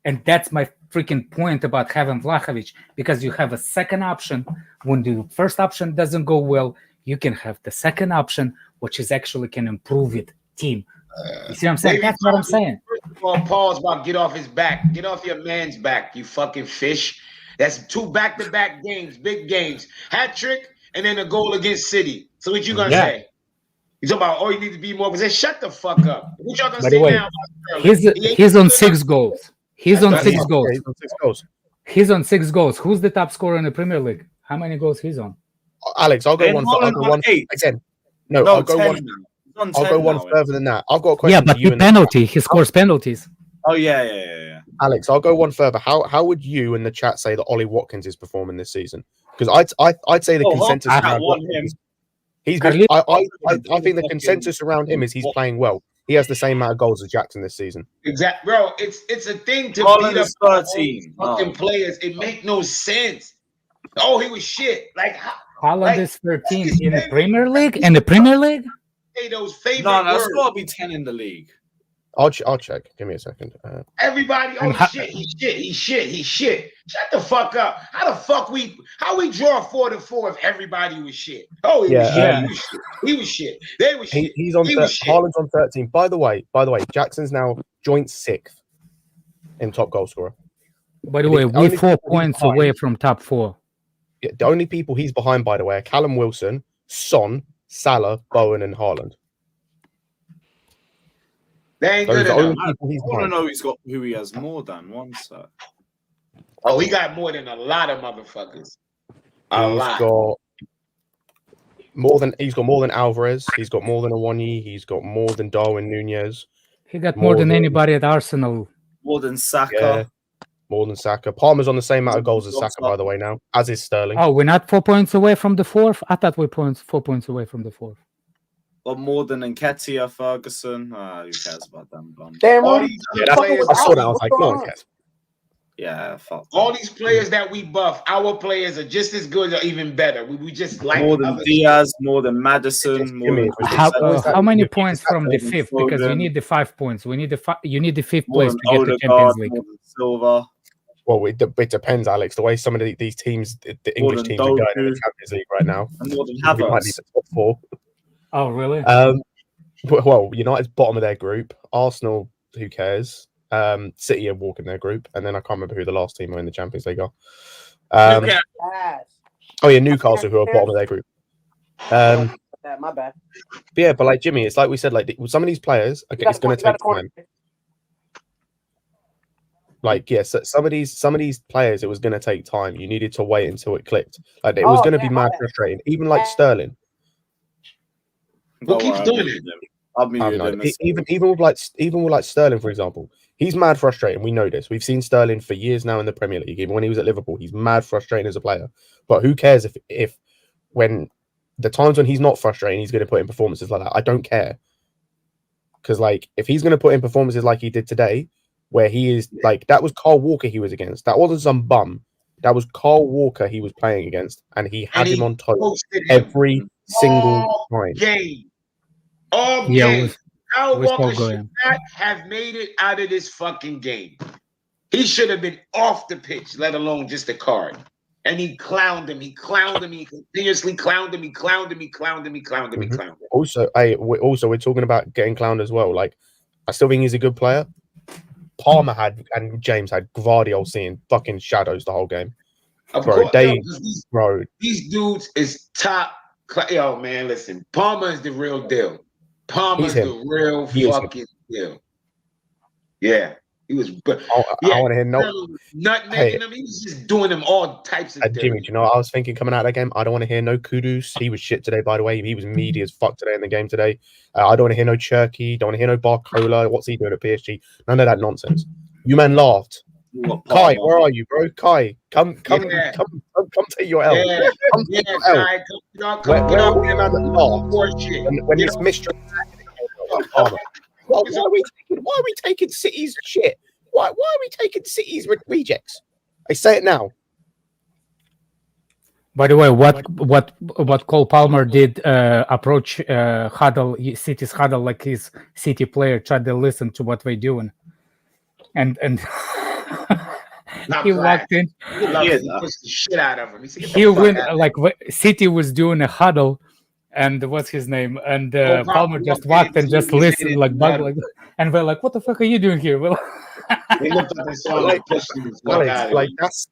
And that's my freaking point about having Vlahovic. Because you have a second option. When the first option doesn't go well, you can have the second option, which is actually can improve it, team. You see what I'm saying? That's what I'm saying. Paul's about to get off his back. Get off your man's back, you fucking fish. That's 2 back-to-back games, big games. Hat trick, and then a goal against City. So what you gonna say? You talking about, you need to be more possessed? Shut the fuck up. What y'all gonna say now? He's on 6 goals. He's on 6 goals. He's on 6 goals. He's on 6 goals. Who's the top scorer in the Premier League? How many goals he's on? Alex, I'll go one. I'll go one again. No, I'll go 10 one. I'll go one further than that. I've got a question. But the penalty, he scores penalties. Oh yeah. Alex, I'll go one further. How would you in the chat say that Ollie Watkins is performing this season? Because I'd say the consensus around Watkins, he's good. I think the consensus around him is he's playing well. He has the same amount of goals as Jackson this season. Exactly, bro. It's a thing to Haaland beat up is 13. fucking players. It make no sense. Oh, he was shit. Like Haaland is 13 in the Premier League. In the Premier League? Say those favorite No, words. it's got to be 10 in the league. I'll check. Give me a second. Everybody, he's shit. Shut the fuck up. How we draw 4-4 if everybody was shit? Oh, he was shit. They were shit. He's on. Haaland's on 13. By the way, Jackson's now joint 6th in top goal scorer. By the way, we're 4 points away from top 4. The only people he's behind, by the way, are Callum Wilson, Son, Salah, Bowen, and Haaland. They ain't Those good are the enough. only people he's I want to behind. know who he has more than. One sec. Oh, he got more than a lot of motherfuckers. A He's lot. got more than Alvarez. He's got more than Awoniyi. He's got more than Darwin Nunez. He got more than anybody at Arsenal. More than Saka. Yeah, more than Saka. Palmer's on the same amount of goals as Saka, by the way, now, as is Sterling. Oh, we're not 4 points away from the fourth? I thought we're 4 points away from the fourth. Got more than Nketiah, Ferguson. Who cares about them bums? Damn, All Rudy. these Yeah, other players, I saw that. I was like, no one cares. Yeah, fuck. all these players that we buff, our players are just as good or even better. We just like More than other- Diaz, more than Madison, more than How many points from the Foden. fifth? Because you need the 5 points. We need you need the fifth more place than to get to Odegaard, Champions League. more than Silva. Well, it depends, Alex. The way some of these teams, the More English than teams, are going in Doku. the Champions League right now, And more than we might need Havertz. the top 4. Oh, really? Well, United's bottom of their group. Arsenal, who cares? City are walking their group, and then I can't remember who the last team are in the Champions League are. Newcastle. Ass. Oh yeah, Newcastle, who are bottom of their group. My bad. But yeah, but like Jimmy, it's like we said, like some of these players, okay, it's going to take time. Like yes, some of these players, it was going to take time. You needed to wait until it clicked. Like it was going to be mad frustrating. Even like Sterling. Who keeps doing it? I've muted him. Even with like Sterling, for example, he's mad frustrating. We know this. We've seen Sterling for years now in the Premier League. Even when he was at Liverpool, he's mad frustrating as a player. But who cares if when the times when he's not frustrating, he's going to put in performances like that. I don't care. Because like if he's going to put in performances like he did today, where he is like that was Carl Walker he was against. That wasn't some bum. That was Carl Walker he was playing against, and he had him on toast every single time. Game. All Yeah, game. Al was Walker all should going. not have made it out of this fucking game. He should have been off the pitch, let alone just a card. And he clowned him. He clowned him. He continuously clowned him. He clowned him. He clowned him. He clowned him. He clowned him. Also, we're talking about getting clowned as well. Like, I still think he's a good player. Palmer and James had Gvardiol seeing fucking shadows the whole game. Of Bro, course, these dudes is top. Yo, man, listen. Palmer is the real deal. Palmer's the real fucking deal. Yeah. He was, but I want to hear not making him. He was just doing them all types of Jimmy, do you know what I was thinking coming out of that game? I don't want to hear no Kudus. He was shit today, by the way. He was meaty as fuck today in the game today. I don't want to hear no Cherky. Don't want to hear no Barcola. What's he doing at PSG? None of that nonsense. You man laughed. Kai, where are you, bro? Kai, come take your L. Yeah, Come take your L. Where are we, man that laughed? When this mystery. Why are we taking City's shit? Why are we taking City's rejects? I say it now. By the way, what Cole Palmer did approach City's huddle like his City player, tried to listen to what they're doing, and he walked in. He pushed the shit out of him. He went like City was doing a huddle. And what's his name? And Palmer just walked and just listened like bug, like, and we're like, "What the fuck are you doing here?" Well, like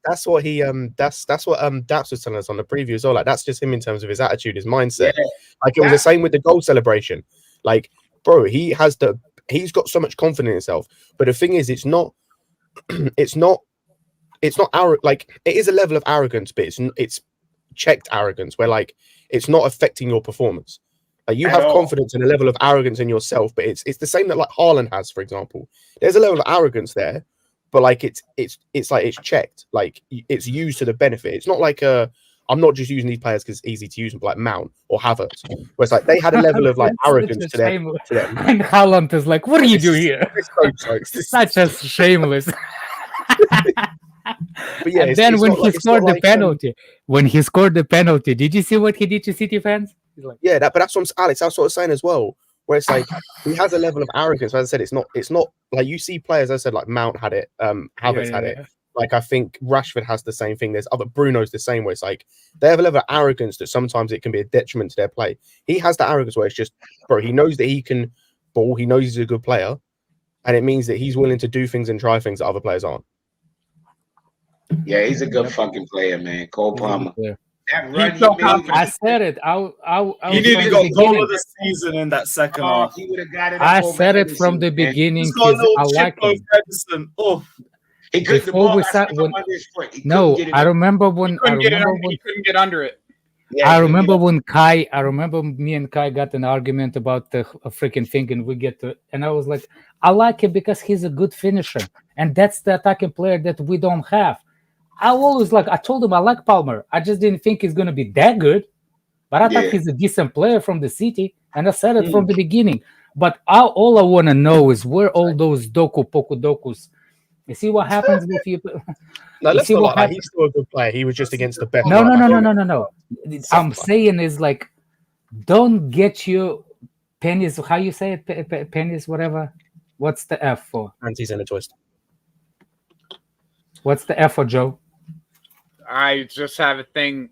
that's what he that's what Daps was telling us on the preview as well. Like that's just him in terms of his attitude, his mindset. Yeah. Like it was the same with the goal celebration. Like, bro, he's got so much confidence in himself. But the thing is, it's not arrogant. Like it is a level of arrogance, but it's checked arrogance where like it's not affecting your performance. Like you have confidence and a level of arrogance in yourself, but it's the same that like Haaland has, for example. There's a level of arrogance there, but like it's like it's checked, like it's used to the benefit. It's not like I'm not just using these players because it's easy to use them, like Mount or Havertz, where it's like they had a level of like arrogance to them. And Haaland is like, "What are you doing here?" Such as shameless. But yeah, and then when he scored the penalty, did you see what he did to City fans? He's like, yeah, but that's what Alex. That's what I was saying as well. Where it's like he has a level of arrogance. As I said, it's not like you see players. As I said, like Mount had it, Havertz had it. Like I think Rashford has the same thing. There's other Bruno's the same way. It's like they have a level of arrogance that sometimes it can be a detriment to their play. He has that arrogance where it's just, bro, he knows that he can ball. He knows he's a good player, and it means that he's willing to do things and try things that other players aren't. Yeah, he's a good fucking player, man. Cole He's a good Palmer. player. That run He's so he made, confident. I said it. I He was nearly from got the goal beginning. of the season in that second oh, half. he would have got it. I up over said it from the Edison, man. beginning He's got a because I little chip like over him. Edison. Oh, He couldn't. The Before ball we got sat stuck when up under his foot. He couldn't no, get it I up. remember He when I couldn't get remember under. when He couldn't get under it. Yeah, I he couldn't remember get it. when Kai. I remember me and Kai got an argument about the freaking thing, and we get to. And I was like, I like him because he's a good finisher, and that's the attacking player that we don't have. I always like. I told him I like Palmer. I just didn't think he's gonna be that good, but I thought Yeah. he's a decent player from the city, and I said it from the beginning. But all I want to know is where all those dokus. You see what happens if you. No, You let's see not what lie. Like, happened? he's still a good player. He was just against the best. No. right back in the- No. I'm Something. saying is like, don't get your pennies. How you say it? Pennies, whatever. What's the F for? Anti's in a twist. What's the F for, Joe? I just have a thing.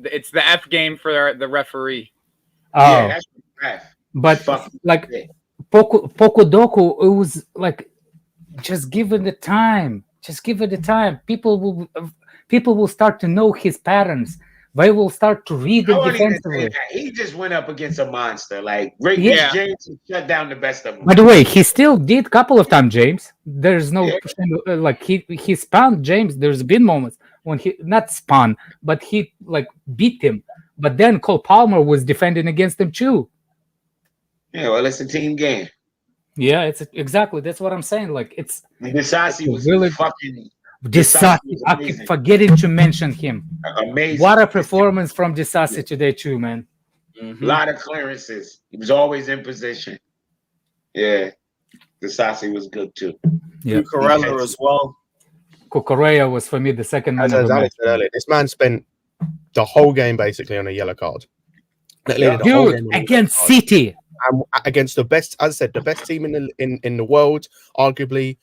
It's the F game for the referee. Oh, Yeah, that's right. but Fuck. like Yeah. Poco Doku, it was like just give it the time. Just give it the time. People will start to know his patterns. They will start to read I it won't even say defensively. that. He just went up against a monster. Like Reece Yeah. James shut down the best of them. By the way, he still did a couple of times, James. There's no Yeah. like he spun James. There's been moments when he not spun, but he like beat him. But then Cole Palmer was defending against him too. Yeah, well, it's a team game. Yeah, it's exactly that's what I'm saying. Like it's And Disasi was really- fucking Disasi. was I keep amazing. forgetting to mention him. amazing. What a performance from Disasi today too, man. A lot of clearances. He was always in position. Yeah. Disasi was good too. Yeah, Cucurella as well. Cucurella was for me the second man As of the match. Alex said earlier, this man spent the whole game basically on a yellow card. Literally the whole Dude, game on a yellow against card. City. And against the best, as I said, the best team in the world, arguably,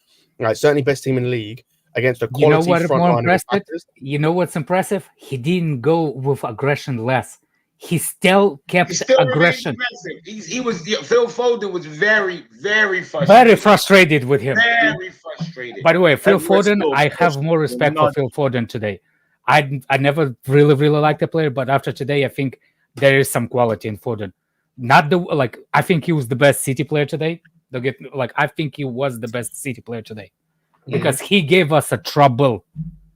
certainly best team in the league, against a You know quality what front more line of impressed it? attackers. You know what's impressive? He didn't go with aggression less. He still kept He still aggression. remained aggressive. He was Phil Foden was very, very frustrated. Very frustrated with him. Very frustrated. By the way, Phil And Bristol, Foden, I have more respect for not- Phil Foden today. I never really liked the player, but after today, I think there is some quality in Foden. Not the like. I think he was the best City player today. Don't get me, like I think he was the best City player today because he gave us a trouble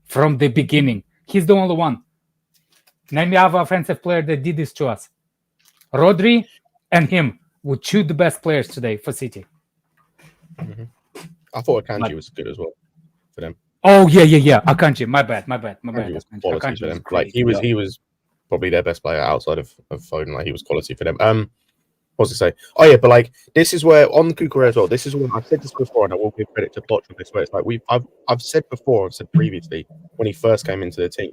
from the beginning. He's the only one. Name me other offensive player that did this to us. Rodri and him would choose the best players today for City. I thought Akanji Like- was good as well for them. Oh yeah. Akanji, my bad. Akanji was Akanji quality for was them. Like crazy. he was probably their best player outside of Foden. Like he was quality for them. What was I say? Oh yeah, but like this is where on Cucurella as well. This is where I've said this before, and I will give credit to Poch on this. Where it's like I've said before, I've said previously when he first came into the team,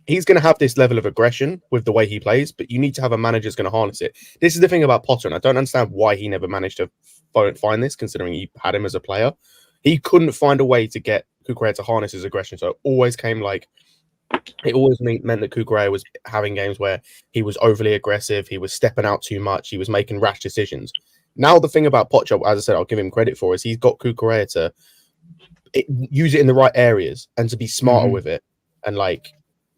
he's going to have this level of aggression with the way he plays, but you need to have a manager who's going to harness it. This is the thing about Potter, and I don't understand why he never managed to find this, considering he had him as a player. He couldn't find a way to get Cucurella to harness his aggression, so it always came like. It always meant that Cucurella was having games where he was overly aggressive, he was stepping out too much, he was making rash decisions. Now, the thing about Pocho, as I said, I'll give him credit for, is he's got Cucurella to use it in the right areas and to be smarter with it. And like,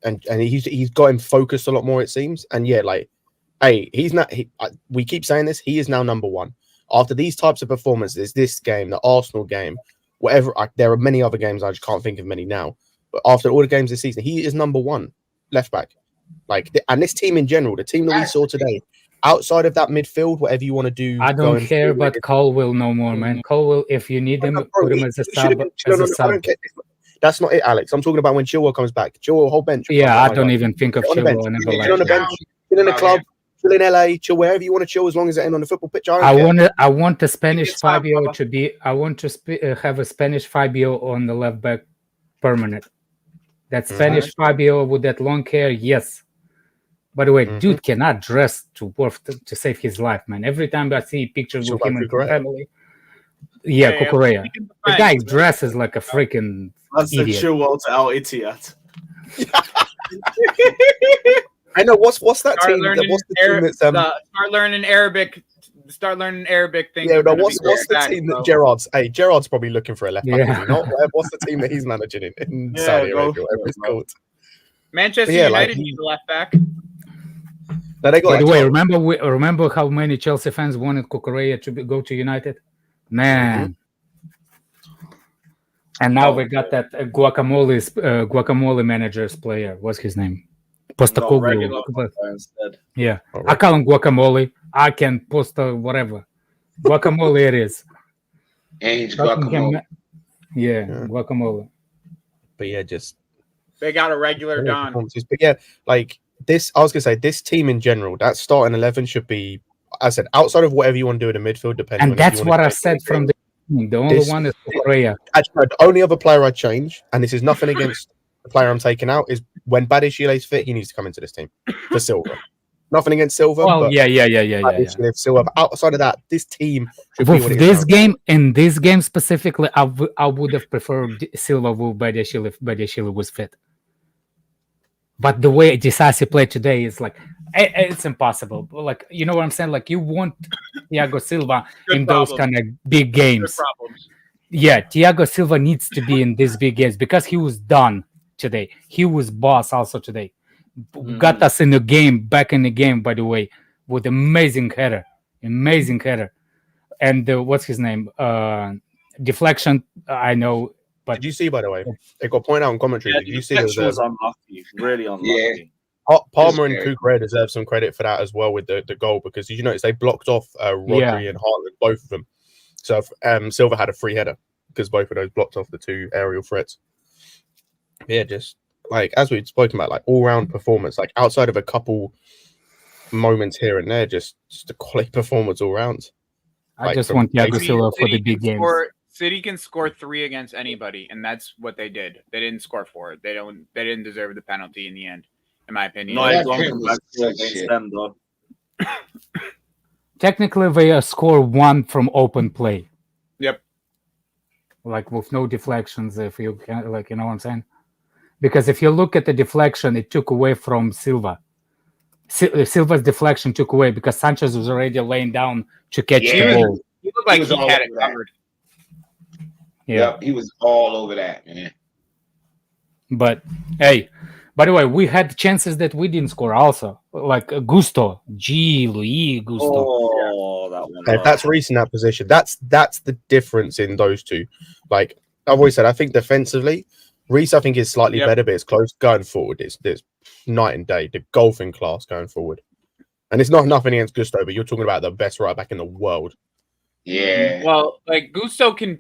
and he's got him focused a lot more, it seems. And yeah, like, hey, he's not, we keep saying this, he is now number one. After these types of performances, this game, the Arsenal game, whatever, there are many other games, I just can't think of many now. But after all the games this season, he is number one left back. Like, and this team in general, the team that we saw today, outside of that midfield, whatever you want to do. I don't care, but Cole will no more, man. Cole will, if you need him, put him as a sub. I don't care. That's not it, Alex. I'm talking about when Chilwell comes back. Chilwell, whole bench. Yeah, I don't even think of Get on the bench. Chilwell. I never Get liked on the him. bench. Chill in the club. Chill in LA. Chill wherever you want to chill, as long as they're on the football pitch. I want the Spanish Fabio to be. I want to have a Spanish Fabio on the left back permanent. That Spanish Fabio with that long hair, yes. By the way, dude cannot dress to save his life, man. Every time I see pictures with him and his family, Cucurella. The guy dresses like a freaking That's the idiot. Chilwell to Al Ittihad. I know what's that Start team? learning, What's the team that's start learning Arabic start learning Arabic things. Yeah, are no, gonna what's be the back, team bro. that Gerard's? Hey, Gerard's probably looking for a left back, Yeah. is he not? What's the team that he's managing in Yeah, Saudi go Arabia, for whatever it, it's bro. called? Manchester Yeah, like, United need a left back. No, they got By the that way, job. remember how many Chelsea fans wanted Cucurella to go to United? Man. And now we got that guacamole manager's player. What's his name? Not Postecoglou. regular instead. Yeah. Oh, I call him guacamole. I can post whatever. Guacamole it is. Ainge Buckingham- guacamole. Yeah, Yeah. guacamole. But yeah, just They got a regular Don. performances. But yeah, like this, I was gonna say this team in general, that starting 11 should be, as I said, outside of whatever you want to do in the midfield, depending. And on if that's you what want I to said from the beginning. The only This- one is Cucurella. Actually, no, the only other player I'd change, and this is nothing against the player I'm taking out, is when Badiashile's fit, he needs to come into this team for Silva. Nothing against Silva, Oh, but yeah. Badiashile, Silva. But outside of that, this team should be With what it is this now. game, in this game specifically, I would have preferred Silva with Badiashile if Badiashile was fit. But the way Disasi played today is like it's impossible. Like, you know what I'm saying? Like, you want Thiago Silva Good in those problem. kind of big Good games. problems. Yeah, Thiago Silva needs to be in these big games because he was done today. He was boss also today. Got us in the game, back in the game, by the way, with amazing header. And what's his name? Deflection, I know, but Did you see, by the way, it got pointed out in commentary? Yeah, Did you the see there was deflection was unlucky, really unlucky. Palmer and It's Cucurella deserve some credit for that as well with the goal, because did you notice they blocked off Rodri Yeah. and Haaland, both of them. So Silva had a free header because both of those blocked off the two aerial threats. Yeah, just like as we've spoken about, like all round performance, like outside of a couple moments here and there, just a quality performance all round. I Like, just from want Thiago City- Silva for the City big can games. City can score 3 against anybody, and that's what they did. They didn't score 4. They didn't deserve the penalty in the end, in my opinion. Not that as long pen as was back such against shit. them, though. Technically, they score 1 from open play. Yep. Like with no deflections, if you can, like, you know what I'm saying? Because if you look at the deflection, it took away from Silva. Silva's deflection took away because Sanchez was already laying down to catch Yeah. the ball. He looked like was he all had it over that. covered. Yeah. Yep, he was all over that, man. But hey, by the way, we had chances that we didn't score also. Like Gusto. Louis Gusto. Oh, that one. If that's Reece in that position, that's the difference in those two. Like I've always said, I think defensively, Reece I think is slightly Yep. better, but it's close. Going forward, it's night and day. The golfing class going forward, and it's not nothing against Gusto, but you're talking about the best right back in the world. Yeah. Well, like Gusto can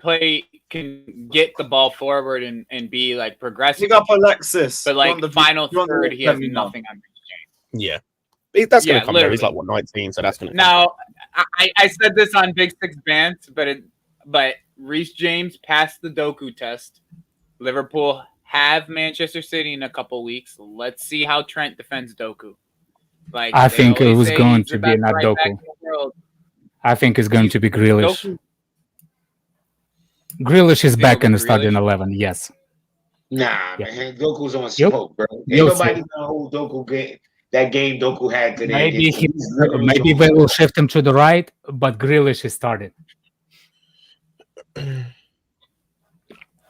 get the ball forward and be like progressive. Pick up Alexis. But like You want the final you want the third, he has Premier. nothing on Reece James. Yeah, that's Yeah, gonna come there. He's literally. like 19, so that's gonna come. Now, I said this on Big Six Bands, but Reece James passed the Doku test. Liverpool have Manchester City in a couple weeks. Let's see how Trent defends Doku. Like I they think it always was say going he's to the be best not right back Doku. in the world. I think it's going to be Grealish. Doku, Grealish is Think back it'll in be the starting Grealish? 11. Yes. Nah, Yeah. man. Doku's on You'll- smoke, bro. Ain't you'll nobody see. gonna hold Doku game. That game Doku had today. Maybe against- he's literally maybe on they will smoke. shift him to the right, but Grealish is started.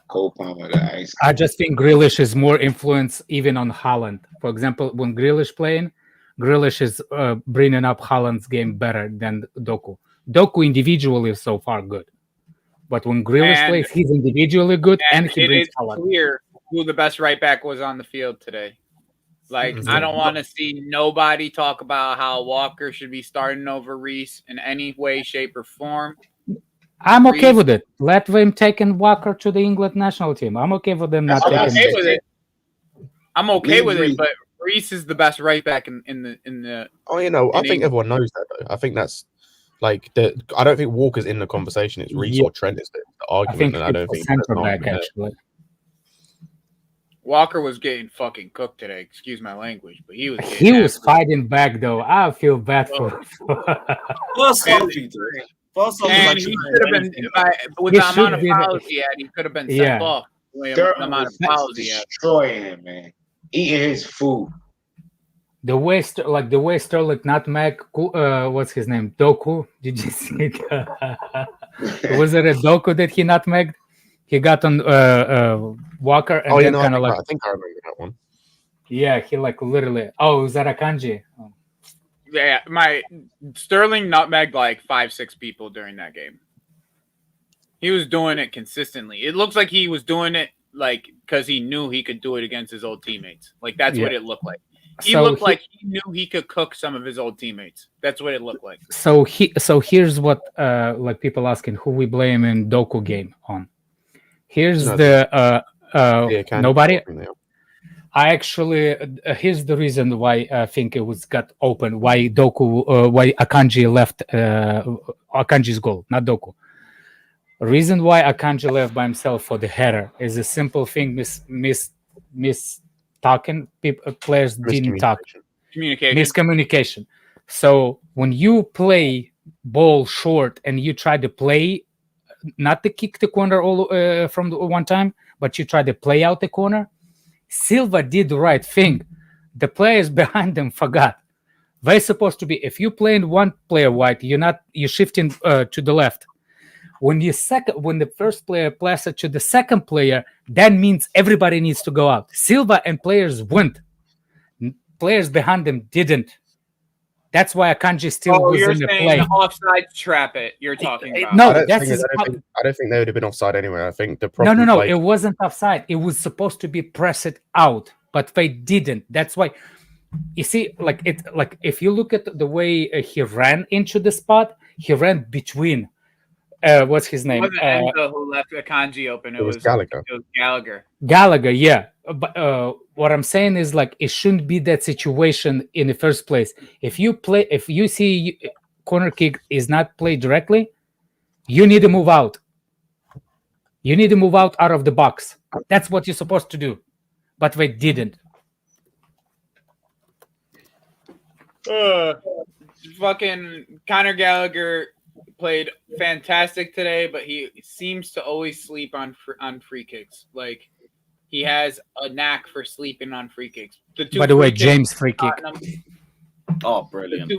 Cole Palmer, guys. I just think Grealish is more influence even on Haaland. For example, when Grealish playing, Grealish is bringing up Haaland's game better than Doku. Doku individually is so far good, but when Grealish And- plays, he's individually good and he it brings is Haaland. clear who the best right back was on the field today. Like, Mhm. I don't want to see nobody talk about how Walker should be starting over Reece in any way, shape, or form. I'm okay Reece- with it. Let them taking Walker to the England national team. I'm okay with them not That's what I'm I'm taking. okay with it. I'm okay with Reece. it, but Reece is the best right back in the. Oh, you know, I in think England. everyone knows that though. I think that's like I don't think Walker's in the conversation. It's Reece Yeah. or Trent is the I argument, think and I don't it's think a center that's back not- actually. Walker was getting fucking cooked today. Excuse my language, but he was. Getting He was absolutely- fighting back though. I feel bad for. First And- half, he did. First half, And was he actually should have been anything. with He the amount of should be- fouls he had. He could have been sent Yeah. off. The Sterling amount of was fouls he had. destroying him, man. Eating his food. The way Sterling nutmeg, what's his name? Doku. Did you see it? Was it a Doku that he nutmegged? He got on Walker and then kind of like, I think I remember that one. yeah, he like literally. Oh, is that a kanji? Oh. Yeah, my Sterling nutmegged like 5-6 people during that game. He was doing it consistently. It looks like he was doing it like because he knew he could do it against his old teammates. Like that's what it looked like. He looked like he knew he could cook some of his old teammates. That's what it looked like. So here's what like people asking who we blame in Doku game on. Here's nobody. I actually here's the reason why I think it was got open. Why Doku? Why Akanji left Akanji's goal, not Doku. Reason why Akanji left by himself for the header is a simple thing. Talking players didn't talk. Miscommunication. So when you play ball short and you try to play, not to kick the corner all from the one time, but you try to play out the corner. Silva did the right thing. The players behind them forgot. They're supposed to be. If you play in one player wide, you're shifting to the left. When the first player passes to the second player, that means everybody needs to go out. Silva and players went. Players behind them didn't. That's why Akanji still was in the play. The offside trap it. You're talking about. No, I don't think they would have been offside anyway. I think the problem. No. It wasn't offside. It was supposed to be press it out, but they didn't. That's why. You see, if you look at the way he ran into the spot, he ran between. What's his name? It wasn't Enzo who left Akanji open. It was Gallagher. It was Gallagher. Gallagher, yeah. But what I'm saying is it shouldn't be that situation in the first place. If you see corner kick is not played directly, you need to move out. You need to move out of the box. That's what you're supposed to do. But they didn't. Fucking Conor Gallagher played fantastic today, but he seems to always sleep on free kicks. Like he has a knack for sleeping on free kicks. By the way, James free kick. Oh, brilliant!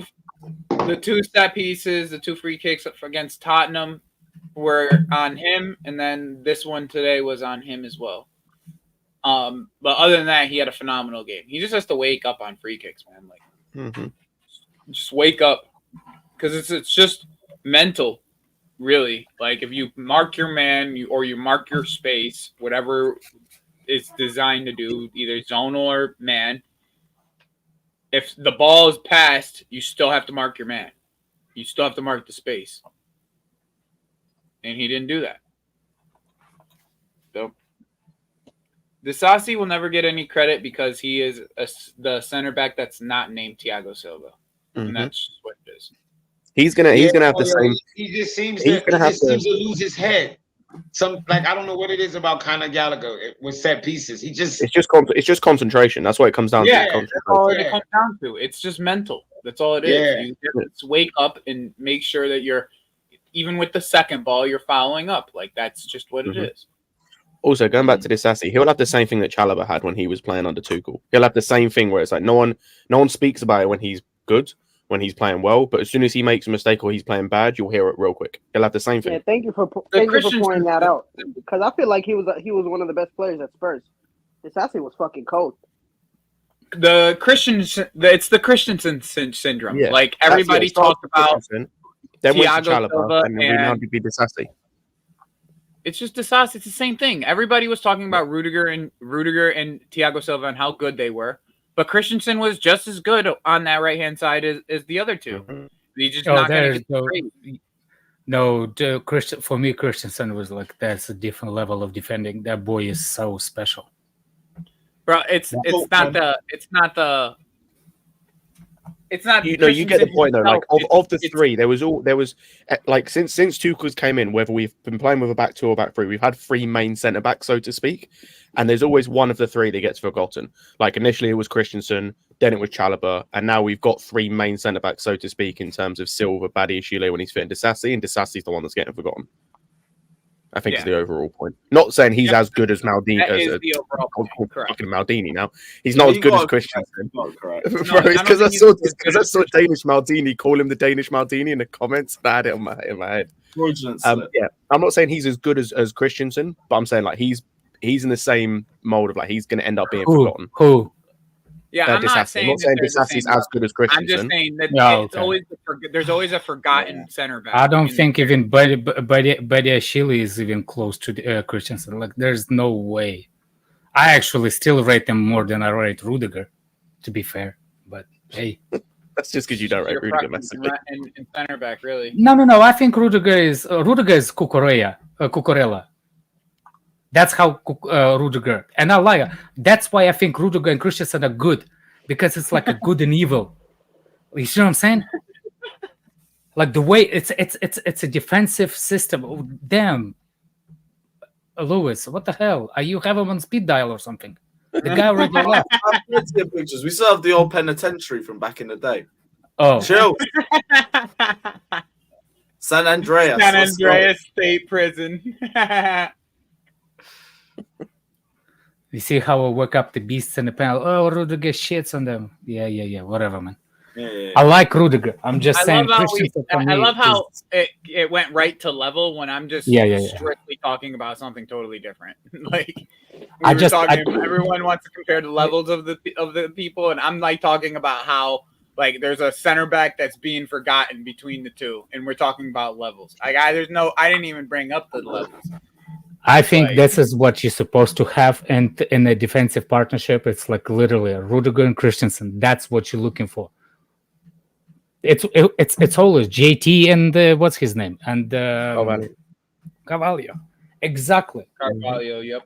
The two set pieces, the two free kicks against Tottenham were on him, and then this one today was on him as well. But other than that, he had a phenomenal game. He just has to wake up on free kicks, man. Like, just wake up, because it's just mental, really. Like if you mark your man, you mark your space, whatever it's designed to do, either zonal or man. If the ball is passed, you still have to mark your man. You still have to mark the space, and he didn't do that. So Disasi will never get any credit because he is the center back that's not named Thiago Silva, and that's just what it is. He's gonna have the same. He just seems to lose his head. I don't know what it is about Conor Gallagher with set pieces. It's just concentration. That's what it comes down to. That's all it comes down to. It's just mental. That's all it is. You just wake up and make sure that you're, even with the second ball, you're following up. Like that's just what it is. Also, going back to this Sassy, he'll have the same thing that Chalobah had when he was playing under Tuchel. He'll have the same thing where it's like no one speaks about it when he's good, when he's playing well, but as soon as he makes a mistake or he's playing bad, you'll hear it real quick. He'll have the same thing. Yeah, thank you for pointing that out, because I feel like he was one of the best players at Spurs. Disasi was fucking cold. It's the Christensen syndrome. Yeah. Like everybody talked about then went to Thiago Chalobah, Silva, and then now be Disasi. It's just Disasi. It's the same thing. Everybody was talking about Rudiger and Thiago Silva and how good they were. But Christensen was just as good on that right-hand side as the other two. He's just not going to get the grade. No, for me, Christensen was like, that's a different level of defending. That boy is so special. Bro, it's not. You get the point though. Like of the three, there was like since Tuchel's came in, whether we've been playing with a back two or back three, we've had three main centre backs, so to speak, and there's always one of the three that gets forgotten. Like initially it was Christensen, then it was Chalobah, and now we've got three main centre backs, so to speak, in terms of Silva, Badia, Chile when he's fit, and Disasi, and Disasi's the one that's getting forgotten. I think is Yeah. the overall point. Not saying he's as good as Maldini. That As is a, the overall point. Correct. fucking Maldini now. He's not as good as Christensen. Correct. Bro, No, I it's don't because I think he's saw as good because I as saw Danish Maldini call him the Danish Maldini in the comments, and I had it in my head. Fraudulent slip. Yeah, I'm not saying he's as good as Christensen, but I'm saying like he's in the same mold of like he's going to end up being forgotten. Who? Yeah, I'm not saying I'm not saying that they're the Disasi's same as good as I'm just Christensen. saying that Yeah, it's okay. always there's always a forgotten center back. I don't in think the- even Badiashile is even close to Christensen. Like, there's no way. I actually still rate them more than I rate Rudiger, to be fair. But hey, That's just because you don't rate your Rudiger preference massively. in center back, really. no. I think Rudiger is Cucurella. That's how Rudiger, and I like it. That's why I think Rudiger and Christensen are good, because it's like a good and evil. You see what I'm saying? Like the way it's a defensive system. Oh, damn, Lewis, what the hell? Are you have him on speed dial or something? The guy already left. I have plenty of pictures. We still have the old penitentiary from back in the day. Oh, Chill. San Andreas. San let's go. Andreas State Prison. you see how I work up the beasts in the panel? Oh, Rudiger shits on them. Yeah. Whatever, man. Yeah. I like Rudiger. I'm just I saying. love how, Christensen for I me love how is- it went right to level when I'm just Yeah. strictly talking about something totally different. Like I were just- talking I- about, everyone wants to compare the levels of the people, and I'm like talking about how like there's a center back that's being forgotten between the two, and we're talking about levels. Like I didn't even bring up the levels. I think Like- this is what you're supposed to have, and in a defensive partnership, it's like literally Rudiger and Christensen. That's what you're looking for. It's always JT and what's his name and Carvalho. Exactly. Carvalho, yep.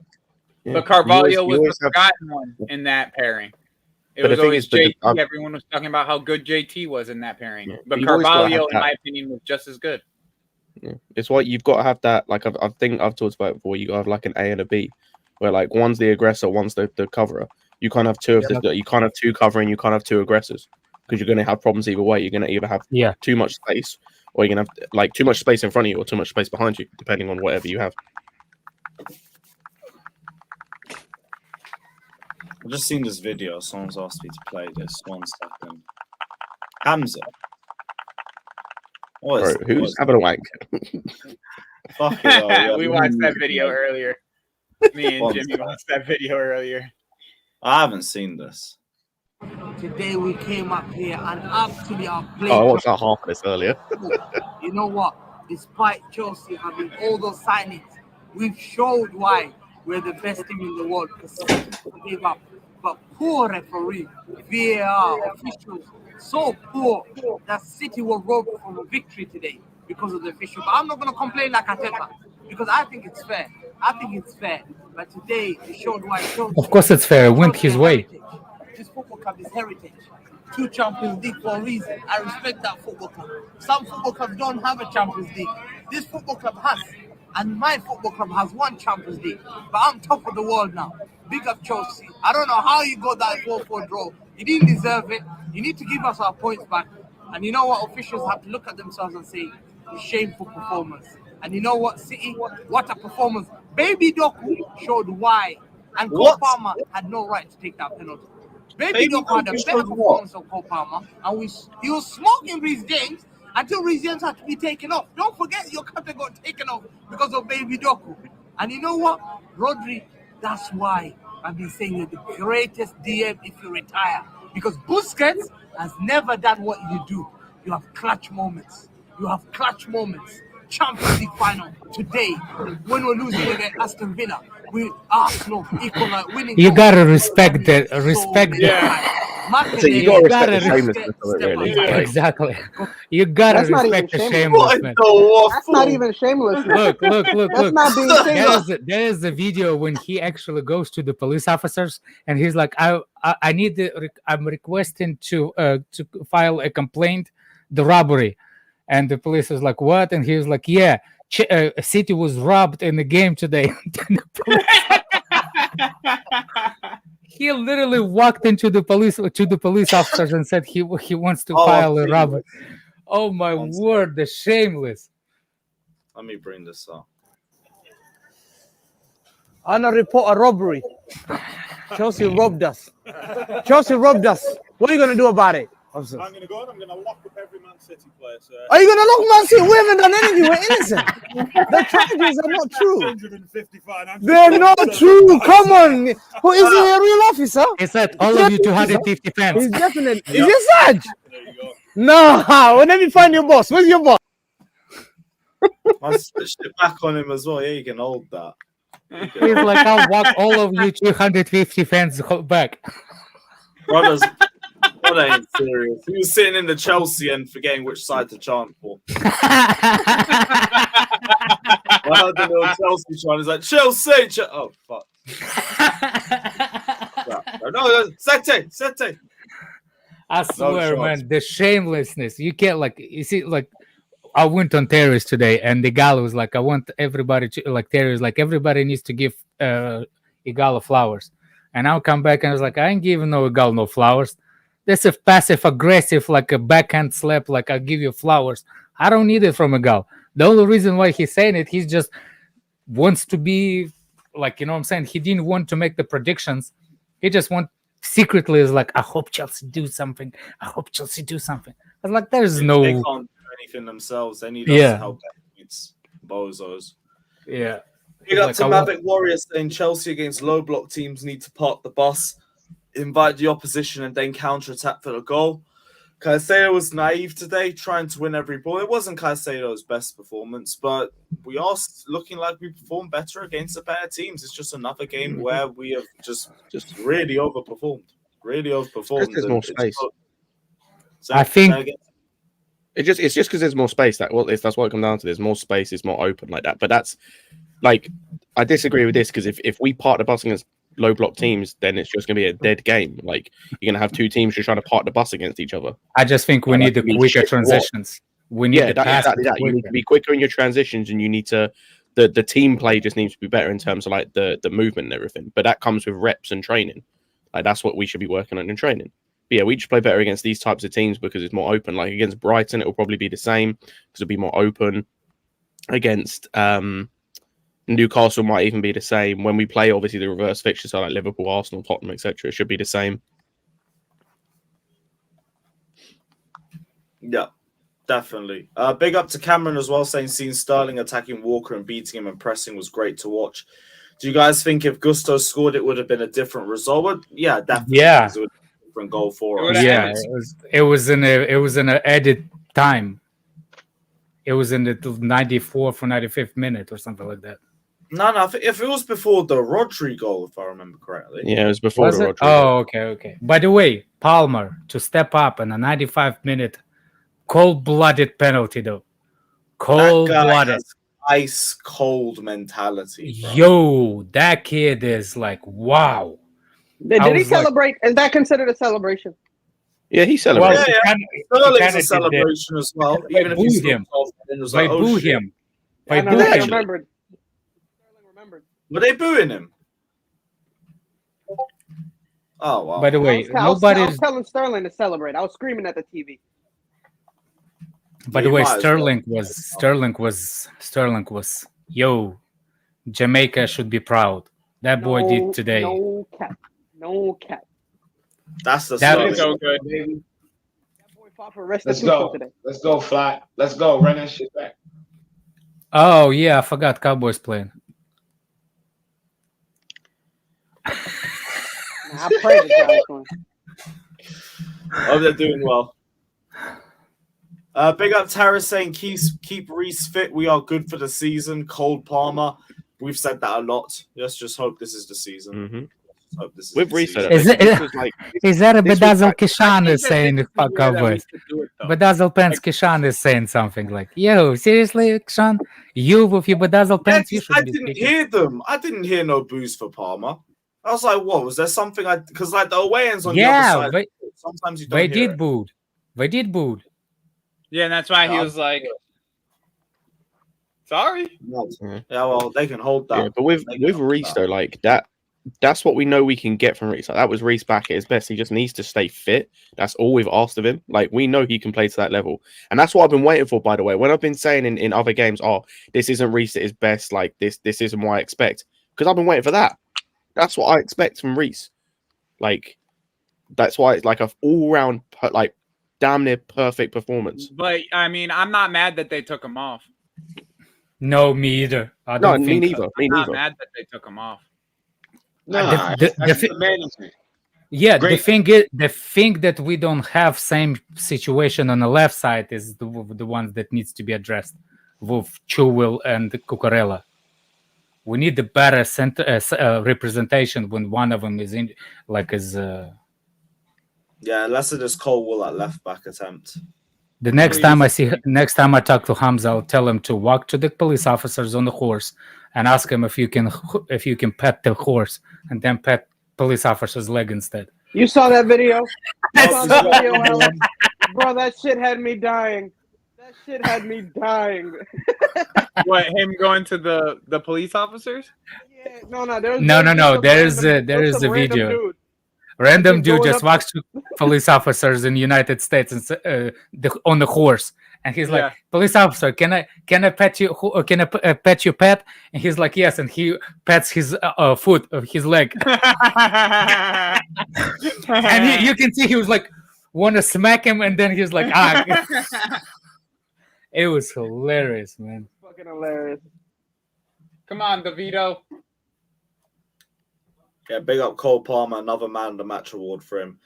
Yeah. But Carvalho You was always the have- forgotten one in that pairing. It But the was thing always is, but the- JT. Everyone was talking about how good JT was in that pairing. Yeah, But you've always gotta have Carvalho, in that. my opinion, was just as good. Yeah. It's why you've got to have that. Like I think I've talked about it before. You got to have like an A and a B, where like one's the aggressor, one's the coverer. You can't have two of this. You can't have two covering. You can't have two aggressors because you're going to have problems either way. You're going to either have too much space, or you're going to have like too much space in front of you, or too much space behind you, depending on whatever you have. I've just seen this video. Someone's asked me to play this. 1 second. Hamza. What is, Bro, who's what is having a wank? Fuck it, oh, yeah. We watched that video earlier. Me and One Jimmy second. watched that video earlier. I haven't seen this. Today we came up here and actually are playing. Oh, I watched that half of this earlier. You know what? Despite Chelsea having all those signings, we've showed why we're the best team in the world because we gave up. But poor referee, VAR officials, so poor that City were robbed from a victory today because of the official. But I'm not going to complain like Ateta because I think it's fair. But today we showed why Chelsea. Of course, it's fair. Went his way. Heritage. This football club is heritage. 2 Champions League for a reason. I respect that football club. Some football clubs don't have a Champions League. This football club has. And my football club has 1 Champions League. But I'm top of the world now. Big up Chelsea. I don't know how you got that 4-4 draw. You didn't deserve it. You need to give us our points back. And you know what? Officials have to look at themselves and say, shameful performance. And you know what, City? What a performance. Baby Doku showed why. And Cole What? Palmer had no right to take that penalty. Baby Baby Doku had a Doku better showed what? performance of Cole Palmer. And he was smoking Reece James until Reece James had to be taken off. Don't forget your captain got taken off because of Baby Doku. And you know what? Rodri, that's why I've been saying you're the greatest DM if you retire. Because Busquets has never done what you do. You have clutch moments. Champions League final today when we're losing against Aston Villa. We Arsenal equal like winning. You gotta respect that. Respect So you gotta respect the shamelessness of it, really. that. Like, Exactly. You gotta That's not respect the even What shamelessness. the what? That's not even shameless. Look. That's not being shameless. There is a video when he actually goes to the police officers and he's like, I need I'm requesting to file a complaint, the robbery, and the police is like, what? And he was like, yeah, City was robbed in the game today. He literally walked into the police officers and said he wants to file a robbery. Oh my word, the shameless. Let me bring this up. On a report a robbery. Chelsea robbed us. Chelsea robbed us. What are you going to do about it? I'm going to go and I'm going to lock up every Man City player. So. Are you going to lock Man City? We haven't done anything. We're innocent. The charges are not true. 150 fine. They're not true. Come on. Who is he a real officer? He said all of you 250 fans. He's definitely. Is this Saj? There you go. No. Well, let me find your boss. Where's your boss? I switched it back on him as well. Yeah, you can hold that. He's like, I'll walk all of you 250 fans back. Brothers, that ain't serious. He was sitting in the Chelsea end forgetting which side to chant for. I heard the little Chelsea chant. He's like, Chelsea! Oh, fuck. No, Sete! I swear, man, the shamelessness. You can't, like, you see, like, I went on terrace today, and the guy was like, I want everybody to, like, terrace, like, everybody needs to give Igalo flowers. And I'll come back and I was like, I ain't giving no Igalo no flowers. That's a passive aggressive, like a backhand slap, like, I'll give you flowers. I don't need it from Igalo. The only reason why he's saying it, he just wants to be, like, you know what I'm saying? He didn't want to make the predictions. He just secretly is like, I hope Chelsea do something. I hope Chelsea do something. I was like, there's no... They can't do anything themselves. They need us to help them. It's bozos. Yeah. Big up to Mavic Warriors saying Chelsea against low block teams need to park the bus, invite the opposition, and then counter-attack for the goal. Caicedo was naive today, trying to win every ball. It wasn't Caicedo's best performance, but we are looking like we perform better against the better teams. It's just another game where we have just really overperformed. Really overperformed. There's more space. I think it's just because there's more space. That's what it comes down to. There's more space. It's more open like that. But that's like, I disagree with this because if we park the bus against low block teams, then it's just going to be a dead game. Like, you're going to have two teams just trying to park the bus against each other. I just think we need the quicker transitions. We need exactly that. You need to be quicker in your transitions, and you need to the team play just needs to be better in terms of like the movement and everything. But that comes with reps and training. Like, that's what we should be working on in training. But yeah, we just play better against these types of teams because it's more open. Like against Brighton, it will probably be the same because it'll be more open. Against Newcastle might even be the same. When we play, obviously, the reverse fixtures are like Liverpool, Arsenal, Tottenham, etc. It should be the same. Yeah, definitely. Big up to Cameron as well, saying seeing Sterling attacking Walker and beating him and pressing was great to watch. Do you guys think if Gusto scored, it would have been a different result? Well, yeah, definitely. Yeah. It would have been a different goal for us. Yeah, it was in an added time. It was in the 94th or 95th minute or something like that. No. If it was before the Rodri goal, if I remember correctly. Yeah, it was before the Rodri. Oh, okay. By the way, Palmer to step up in a 95-minute cold-blooded penalty, though. Cold-blooded. Ice cold mentality. Bro. Yo, that kid is like, wow. Did he celebrate? Is that considered a celebration? Yeah, he celebrated. Sterling's a celebration as well. Even if he's him. They boo him. They boo him. Remembered. Were they booing him? Oh wow. By the way, I was telling Sterling to celebrate. I was screaming at the TV. By the way, Sterling was yo, Jamaica should be proud. That boy did today. No cap. That's the so good, baby. That boy fought for rest Let's go. Today. Let's go, Fly. Let's go. Run that shit back. Oh yeah, I forgot Cowboys playing. I pray the guys going. Oh, they're doing well. Big up Tara saying keep Reece fit. We are good for the season. Cold Palmer. We've said that a lot. Let's just hope this is the season. Mm-hmm. Hope this with Reece, is that a Bedazzle Kishan is saying the Cowboys? Bedazzle Pants Kishan is saying something like, yo, seriously, Kishan? You with your Bedazzle Pants? I didn't hear them. I didn't hear no boos for Palmer. I was like, what? Was there something because like the away ends on the other side. Sometimes you don't They did booed. They did booed. Yeah, and that's why he was like, sorry. Yeah, well, they can hold that. Yeah, but with Reece, though, like that's what we know we can get from Reece. Like, that was Reece back at his best. He just needs to stay fit. That's all we've asked of him. Like, we know he can play to that level. And that's what I've been waiting for, by the way. When I've been saying in other games, this isn't Reece at his best, like this isn't what I expect. because I've been waiting for that. That's what I expect from Reece. Like, that's why it's like an all-round, like, damn near perfect performance. But I mean, I'm not mad that they took him off. No, me either. I No, don't me think. neither. Me I'm not neither. mad that they took him off. Nah, the that's thi- the management. Yeah, Great. the thing that we don't have same situation on the left side is the ones that needs to be addressed with Chilwell and Cucurella. We need the better representation when one of them is in, like Yeah, unless it is Colwell at left back attempt. the next time I talk to Hamza, I'll tell him to walk to the police officers on the horse and ask him if you can pet the horse and then pet police officer's leg instead. You saw that video? You saw that No, video, Alex? Bro, that shit had me dying. That shit had me dying. What, him going to the police officers? Yeah, no. There's No. There is some a video. dude. Random Just dude going just up- walks to police officers in the United States and on the horse, and he's like, Yeah. "Police officer, can I pet you? Can I pet your pet?" And he's like, "Yes," and he pets his foot of his leg, and you can see he was like, want to smack him, and then he's like, "Ah." It was hilarious, man. Fucking hilarious. Come on, DeVito. Yeah, big up Cole Palmer, another man of the match award for him.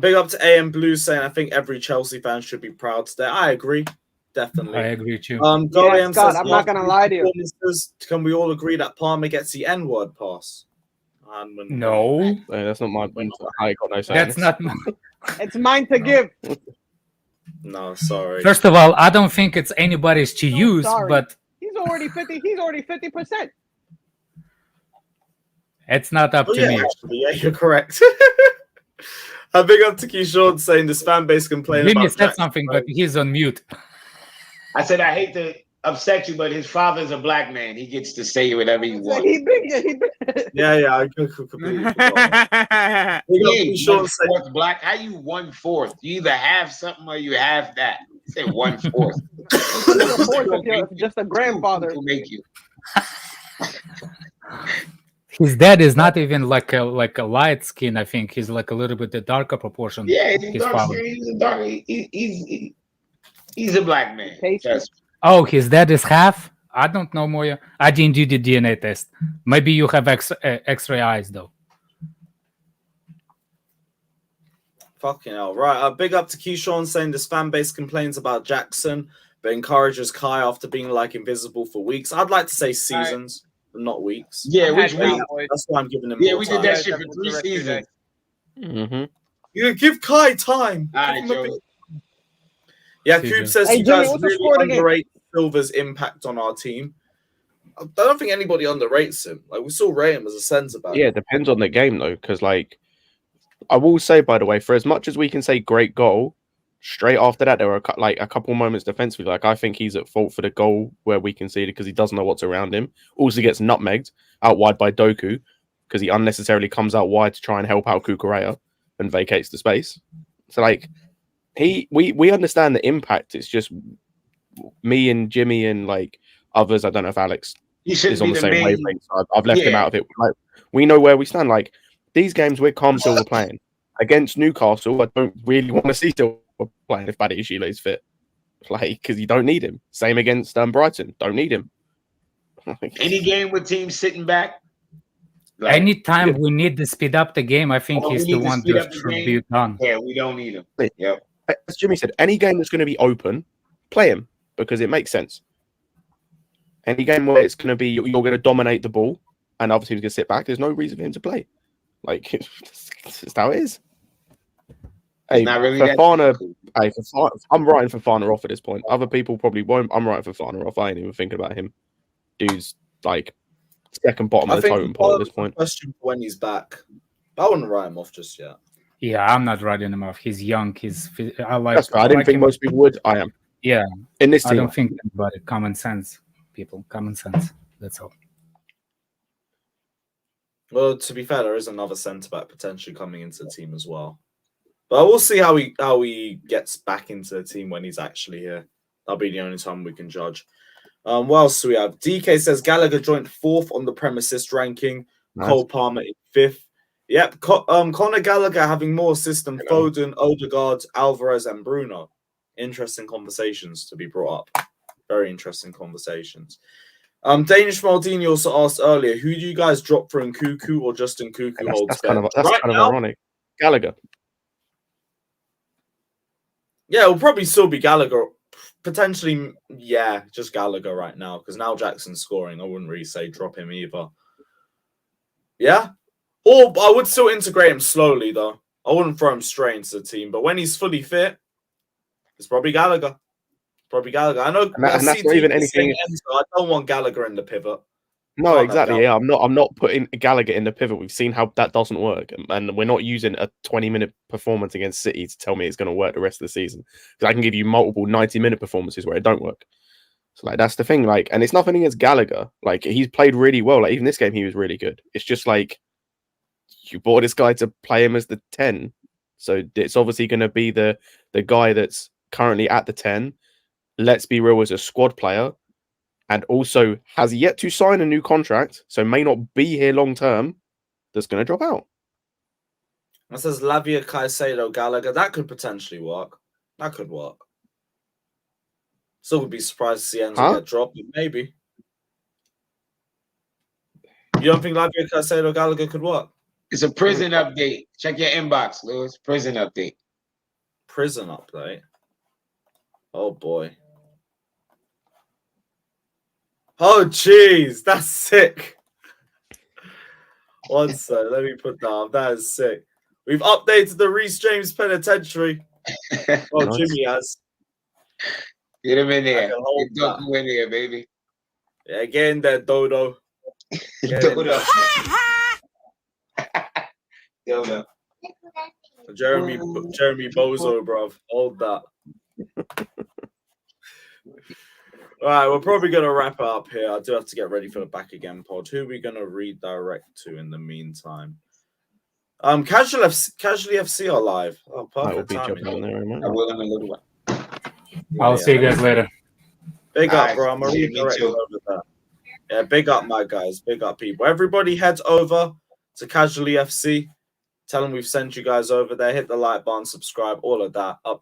Big up to AM Blue saying I think every Chelsea fan should be proud today. I agree, definitely. I agree with you. Graham Scott, says, I'm not gonna lie to you. performances, can we all agree that Palmer gets the N-word pass? And when- No, Hey, that's not my. I got no sense. that's not. It's mine to give. No, sorry. First of all, I don't think it's anybody's to use, sorry. but He's already 50%. it's not up Oh, to yeah, me. actually, yeah, you're correct. Big up to Keyshawn saying this fan base complain Jimmy about said Jackson, something, right? but he's on mute. I said I hate to upset you, but his father's a black man. He gets to say whatever he wants. He big. Yeah, I completely forgot. Big up He to ain't Keyshawn saying 1/4 black. How you 1/4? You either have something or you have that. Say 1/4. Just a grandfather. Who make you? His dad is not even like a light skin. I think he's like a little bit the darker proportion. Yeah, he's his dark. father. He's a dark. He's a black man. Trust me. Oh, his dad is half. I don't know, Moya. I didn't do the DNA test. Maybe you have X-ray eyes though. fucking hell. Right, big up to Keyshawn saying this fan base complains about Jackson, but encourages Kai after being like invisible for weeks. I'd like to say seasons, but not weeks. Yeah, which Had week? that, boys. That's why I'm giving him Yeah, more we time. did that shit Yeah, for the 3 rest of the seasons. Mm-hmm. You give Kai time. All right, Give him a Joe. bit- Yeah, Season. Coop says Hey, you Jimmy, guys what's the really score of the game? underrate Silva's impact on our team. I don't think anybody underrates him. Like, we still rate him as a centre back. Yeah, it depends on the game though, because like I will say, by the way, for as much as we can say great goal, straight after that there were a couple moments defensively. Like I think he's at fault for the goal where we conceded because he doesn't know what's around him. Also gets nutmegged out wide by Doku because he unnecessarily comes out wide to try and help out Cucurella and vacates the space. So like we understand the impact. It's just me and Jimmy and like others. I don't know if Alex He should is on be the the same main. wavelength. So I've left him Yeah. out of it. Like, we know where we stand. Like these games, we're calm Silva playing against Newcastle. I don't really want to see Silva playing if Badiashile is fit, like because you don't need him. Same against Brighton, don't need him. Any game with teams sitting back. like, Anytime we need to speed up the game, I think Oh, we he's need the to one speed that up the should game? be done. Yeah, we don't need him. Yep. As Jimmy said, any game that's going to be open, play him because it makes sense. Any game where it's going to be you're going to dominate the ball and obviously he's going to sit back, there's no reason for him to play. Like it's just how it is. Hey, Not really that Fafana, difficult. I'm writing Fafana off at this point. Other people probably won't. I'm writing Fafana off. I ain't even thinking about him. Dude's like second bottom I of the think totem pole at this point. question for when he's back. I wouldn't write him off just yet. Yeah, I'm not writing him off. He's young. I like. That's fair. I didn't like think him. most people would. I am. Yeah, In this I team. don't think anybody. Common sense, people. Common sense. That's all. Well, to be fair, there is another centre back potentially coming into the team as well. But we'll see how he gets back into the team when he's actually here. That'll be the only time we can judge. What else do we have? DK says Gallagher joined 4th on the Prem assist ranking. Nice. Cole Palmer in 5th. Yep. Conor Gallagher having more assists than Foden, Odegaard, Alvarez, and Bruno. Interesting conversations to be brought up. Very interesting conversations. Danish Maldini also asked earlier, who do you guys drop for Nkuku or Justin Nkuku holds That's kind bench? of ironic. Gallagher. Yeah, it'll probably still be Gallagher. Potentially, yeah, just Gallagher right now because now Jackson's scoring. I wouldn't really say drop him either. Yeah, or I would still integrate him slowly though. I wouldn't throw him straight into the team, but when he's fully fit, it's probably Gallagher. I know, and that's not even anything. I don't want Gallagher in the pivot. No, exactly. Yeah, I'm not putting Gallagher in the pivot. We've seen how that doesn't work, and we're not using a 20-minute performance against City to tell me it's going to work the rest of the season. Because I can give you multiple 90-minute performances where it don't work. So like that's the thing. Like, and it's nothing against Gallagher. Like he's played really well. Like even this game, he was really good. It's just like you bought this guy to play him as the 10, so it's obviously going to be the guy that's currently at the 10. Let's be real, as a squad player. And also has yet to sign a new contract, so may not be here long term, that's going to drop out. That says Lavia, Caicedo, Gallagher. That could potentially work. That could work. Still would be surprised to see Enzo get dropped, but maybe. You don't think Lavia, Caicedo, Gallagher could work? It's a prison update. Check your inbox, Lewis. Prison update. Prison update? Oh, boy. Oh, jeez, that's sick. One sec, let me put down. That is sick. We've updated the Reece James penitentiary. Well, nice. Jimmy has. Get him in there. Get Doku in there, baby. Yeah, get in there, Dodo. Dodo. Dodo. Jeremy Bozo, bro. Hold that. All right, we're probably going to wrap it up here. I do have to get ready for the Back Again pod. Who are we going to redirect to in the meantime? Casually FC are live. Oh, perfect timing. I'll see you guys later. Big up, bro. I'm going to redirect over there. Yeah, big up, my guys. Big up, people. Everybody head over to Casually FC. Tell them we've sent you guys over there. Hit the like button, subscribe, all of that. Up